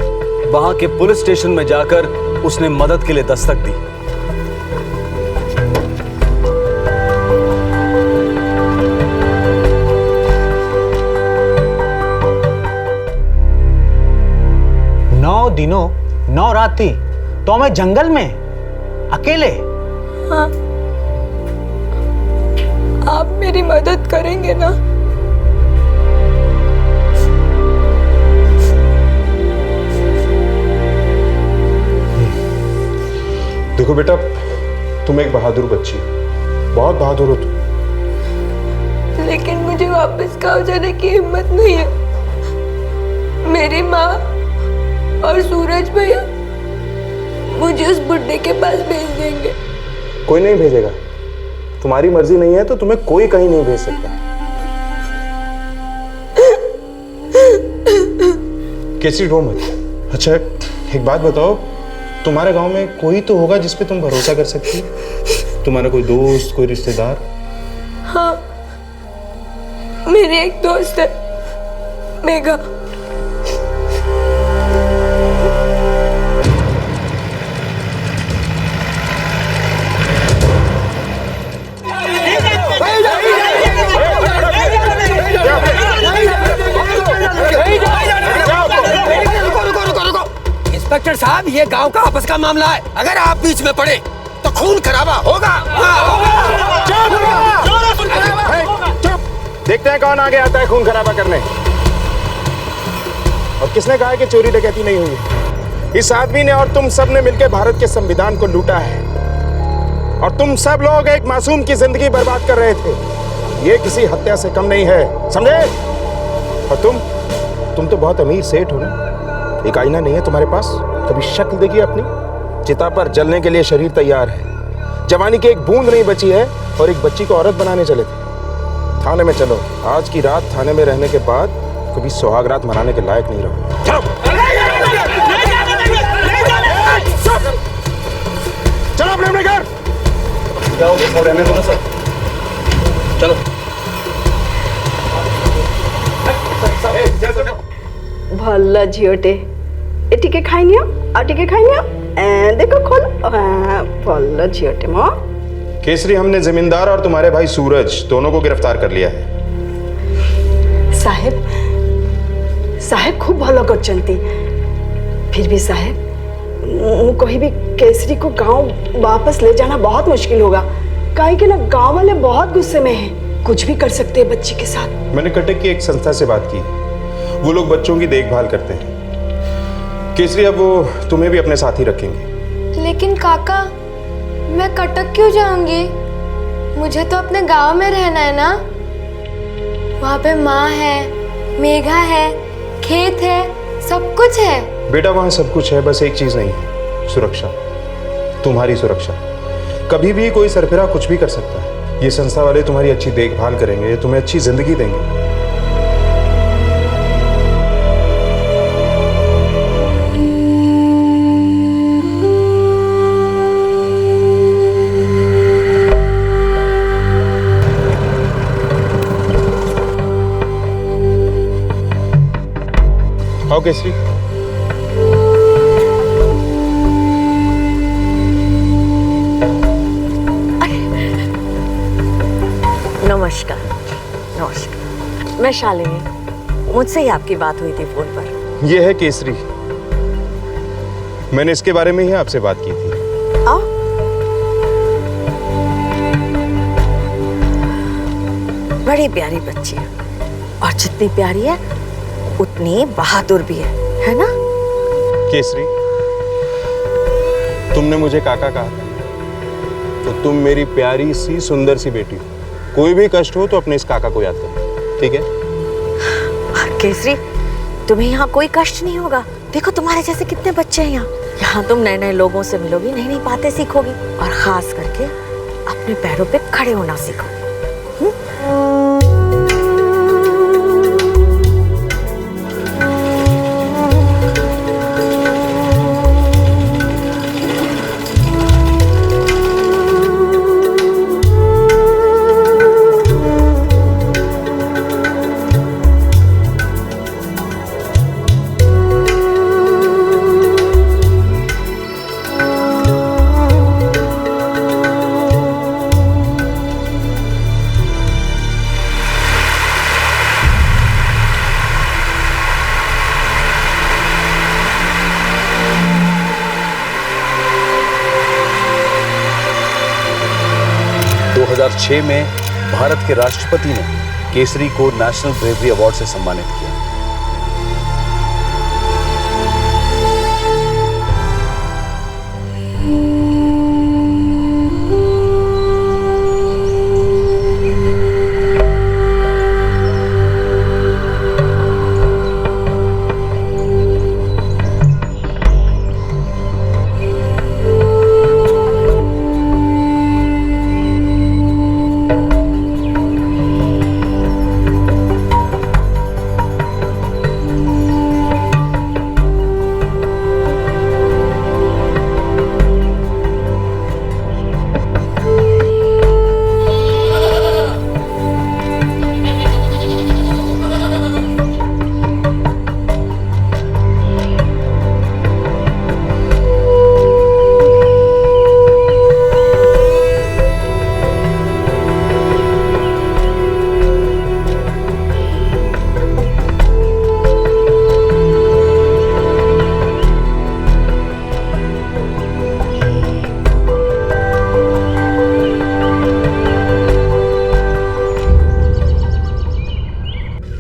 Speaker 5: वहां के पुलिस स्टेशन में जाकर उसने मदद के लिए दस्तक दी।
Speaker 17: नौ दिनों 9 रातें तो मैं जंगल में अकेले।
Speaker 20: हाँ, आप मेरी मदद करेंगे ना?
Speaker 8: देखो बेटा, तुम एक बहादुर बच्ची हो, बहुत बहादुर हो तुम।
Speaker 20: लेकिन मुझे वापस गांव जाने की हिम्मत नहीं है। मेरी माँ और सूरज भैया मुझे उस बुड्ढे के पास भेज देंगे।
Speaker 8: कोई नहीं भेजेगा। तुम्हारी मर्जी नहीं है तो तुम्हें कोई कहीं नहीं भेज सकता। केसरी रो मत। अच्छा एक बात बताओ, तुम्हारे गांव में कोई तो होगा जिस पे तुम भरोसा कर सकती हो? तुम्हारा कोई दोस्त, कोई रिश्तेदार?
Speaker 20: हाँ, मेरी एक दोस्त है, मेघा।
Speaker 3: इंस्पेक्टर साहब, ये गांव का आपस का मामला है। अगर आप बीच में पड़े तो खून खराबा होगा।
Speaker 12: देखते हैं कौन आगे आता है खून खराबा करने। और किसने कहा है कि चोरी डकैती नहीं हुई? इस आदमी ने और तुम सब ने मिलकर भारत के संविधान को लूटा है और तुम सब लोग एक मासूम की जिंदगी बर्बाद कर रहे थे। ये किसी हत्या से कम नहीं है, समझे? और तुम तो बहुत अमीर सेठ हो ना। एक आईना नहीं है तुम्हारे पास? कभी शक्ल देखिए अपनी। चिता पर जलने के लिए शरीर तैयार है, जवानी की एक बूंद नहीं बची है और एक बच्ची को औरत बनाने चले थे। थाने में चलो, आज की रात थाने में रहने के बाद कभी सुहाग रात मनाने के लायक नहीं रहो। चलो अपने अपने घर रहने दो ना सर। चलो
Speaker 22: भला झियोटे ए टिके खाइनियो आ टिके खाइनियो ए देखो खोल भला झियोटे मो।
Speaker 12: केसरी, हमने जमींदार और तुम्हारे भाई सूरज दोनों को गिरफ्तार कर लिया है।
Speaker 22: साहेब खूब भलो करचंती। फिर भी साहेब मु कहीं भी केसरी को गांव वापस ले जाना बहुत मुश्किल होगा, काहे कि ना गांव वाले बहुत गुस्से में हैं, कुछ भी कर सकते हैं बच्ची के साथ।
Speaker 12: मैंने कटक की एक संस्था से बात की, वो लोग बच्चों की देखभाल करते हैं। केसरी, अब वो तुम्हें भी अपने साथ ही रखेंगे।
Speaker 14: लेकिन काका, मैं कटक क्यों जाऊंगी? मुझे तो अपने गांव में रहना है ना। वहाँ पे माँ है, मेघा है, खेत है, सब कुछ है।
Speaker 12: बेटा, वहाँ सब कुछ है, बस एक चीज नहीं है, सुरक्षा। तुम्हारी सुरक्षा। कभी भी कोई सरफिरा कुछ भी कर सकता है। ये संस्था वाले तुम्हारी अच्छी देखभाल करेंगे, तुम्हें अच्छी जिंदगी देंगे। आओ केसरी।
Speaker 23: नमस्कार। नमस्कार, मैं शालिनी। मुझसे ही आपकी बात हुई थी फोन पर।
Speaker 12: ये है केसरी, मैंने इसके बारे में ही आपसे बात की थी।
Speaker 23: आओ। बड़ी प्यारी बच्ची है और जितनी प्यारी है उतनी बहादुर भी है ना?
Speaker 12: केसरी, तुमने मुझे काका कहा था, तो तुम मेरी प्यारी सी सुंदर सी बेटी हो। कोई भी कष्ट हो तो अपने इस काका को याद करो, ठीक है?
Speaker 23: केसरी, तुम्हें यहाँ कोई कष्ट नहीं होगा। देखो तुम्हारे जैसे कितने बच्चे हैं यहाँ तुम नए नए लोगों से मिलोगी, नई नई बातें सीखोगी और खास करके अपने पैरों पे खड़े होना सीखोगी।
Speaker 5: में भारत के राष्ट्रपति ने केसरी को नेशनल ब्रेवरी अवार्ड से सम्मानित किया।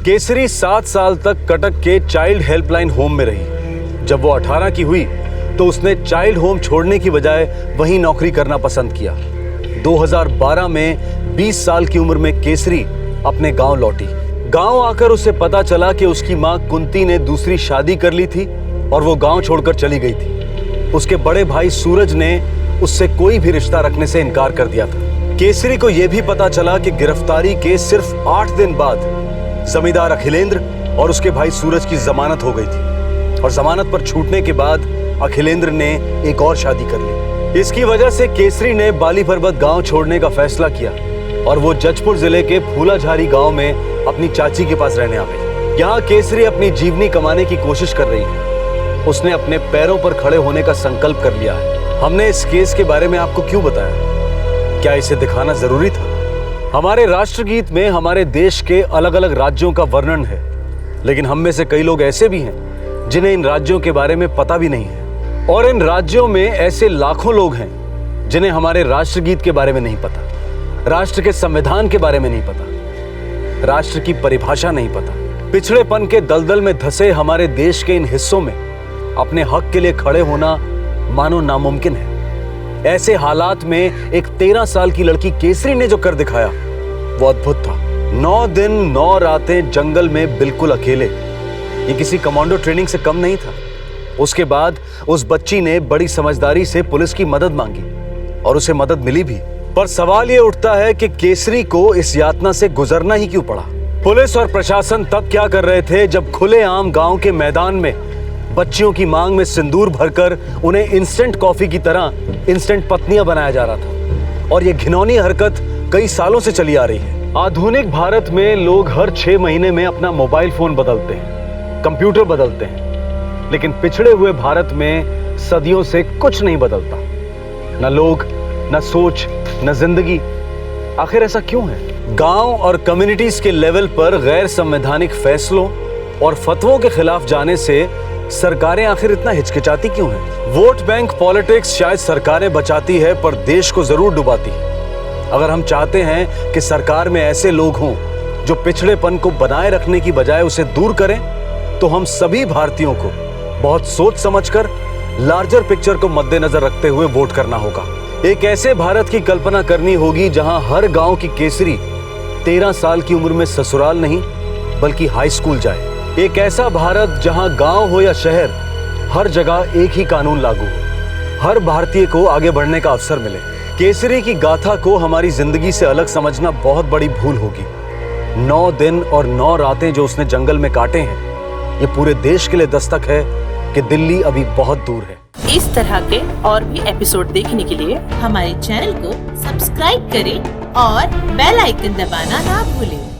Speaker 5: केसरी 7 साल तक कटक के चाइल्ड हेल्पलाइन होम में रही। जब वो 18 की हुई तो उसने चाइल्ड होम छोड़ने की बजाय वहीं नौकरी करना पसंद किया। 2012 में 20 साल की उम्र में केसरी अपने गांव लौटी। गांव आकर उसे पता चला कि उसकी मां कुंती ने दूसरी शादी कर ली थी और वो गांव छोड़कर चली गई थी। उसके बड़े भाई सूरज ने उससे कोई भी रिश्ता रखने से इनकार कर दिया था। केसरी को यह भी पता चला कि गिरफ्तारी के सिर्फ 8 दिन बाद जमींदार अखिलेंद्र और उसके भाई सूरज की जमानत हो गई थी और जमानत पर छूटने के बाद अखिलेंद्र ने एक और शादी कर ली। इसकी वजह से केसरी ने बाली पर्वत गांव छोड़ने का फैसला किया और वो जजपुर जिले के फूलाझारी गांव में अपनी चाची के पास रहने आ गई। यहाँ केसरी अपनी जीवनी कमाने की कोशिश कर रही है। उसने अपने पैरों पर खड़े होने का संकल्प कर लिया है। हमने इस केस के बारे में आपको क्यों बताया? क्या इसे दिखाना जरूरी था? हमारे राष्ट्रगीत में हमारे देश के अलग अलग राज्यों का वर्णन है, लेकिन हम में से कई लोग ऐसे भी हैं जिन्हें इन राज्यों के बारे में पता भी नहीं है। और इन राज्यों में ऐसे लाखों लोग हैं जिन्हें हमारे राष्ट्रगीत के बारे में नहीं पता, राष्ट्र के संविधान के बारे में नहीं पता, राष्ट्र की परिभाषा नहीं पता। पिछड़ेपन के दलदल में धंसे हमारे देश के इन हिस्सों में अपने हक के लिए खड़े होना मानो नामुमकिन है। ऐसे हालात में एक 13 साल की लड़की केसरी ने जो कर दिखाया वो अद्भुत था। 9 दिन 9 रातें जंगल में बिल्कुल अकेले, ये किसी कमांडो ट्रेनिंग से कम नहीं था। उसके बाद उस बच्ची ने बड़ी समझदारी से पुलिस की मदद मांगी और उसे मदद मिली भी। पर सवाल ये उठता है कि केसरी को इस यातना से गुजरना ही क्यों पड़ा? पुलिस और प्रशासन तब क्या कर रहे थे जब खुलेआम गांव के मैदान में बच्चियों की मांग में सिंदूर भरकर उन्हें इंस्टेंट कॉफी की तरह इंस्टेंट पत्नियां बनाया जा रहा था। और ये घिनौनी हरकत कई सालों से चली आ रही है। आधुनिक भारत में लोग हर 6 महीने में अपना मोबाइल फोन बदलते हैं, कंप्यूटर बदलते हैं, लेकिन पिछड़े हुए भारत में सदियों से कुछ नहीं बदलता। न लोग, न सोच, न जिंदगी। आखिर ऐसा क्यों है? गांव और कम्युनिटीज के लेवल पर गैर संवैधानिक फैसलों और फतवों के खिलाफ जाने से सरकारें आखिर इतना हिचकिचाती क्यों हैं? वोट बैंक पॉलिटिक्स शायद सरकारें बचाती है पर देश को जरूर डुबाती है। अगर हम चाहते हैं कि सरकार में ऐसे लोग हों जो पिछड़ेपन को बनाए रखने की बजाय उसे दूर करें, तो हम सभी भारतीयों को बहुत सोच समझकर लार्जर पिक्चर को मद्देनजर रखते हुए वोट करना होगा। एक ऐसे भारत की कल्पना करनी होगी जहां हर गांव की केसरी 13 साल की उम्र में ससुराल नहीं बल्कि हाई स्कूल जाए। एक ऐसा भारत जहां गांव हो या शहर, हर जगह एक ही कानून लागू हो, हर भारतीय को आगे बढ़ने का अवसर मिले। केसरी की गाथा को हमारी जिंदगी से अलग समझना बहुत बड़ी भूल होगी। 9 दिन और 9 रातें जो उसने जंगल में काटे हैं, ये पूरे देश के लिए दस्तक है कि दिल्ली अभी बहुत दूर है।
Speaker 2: इस तरह के और भी एपिसोड देखने के लिए हमारे चैनल को सब्सक्राइब करें और बेल आइकन दबाना ना भूलें।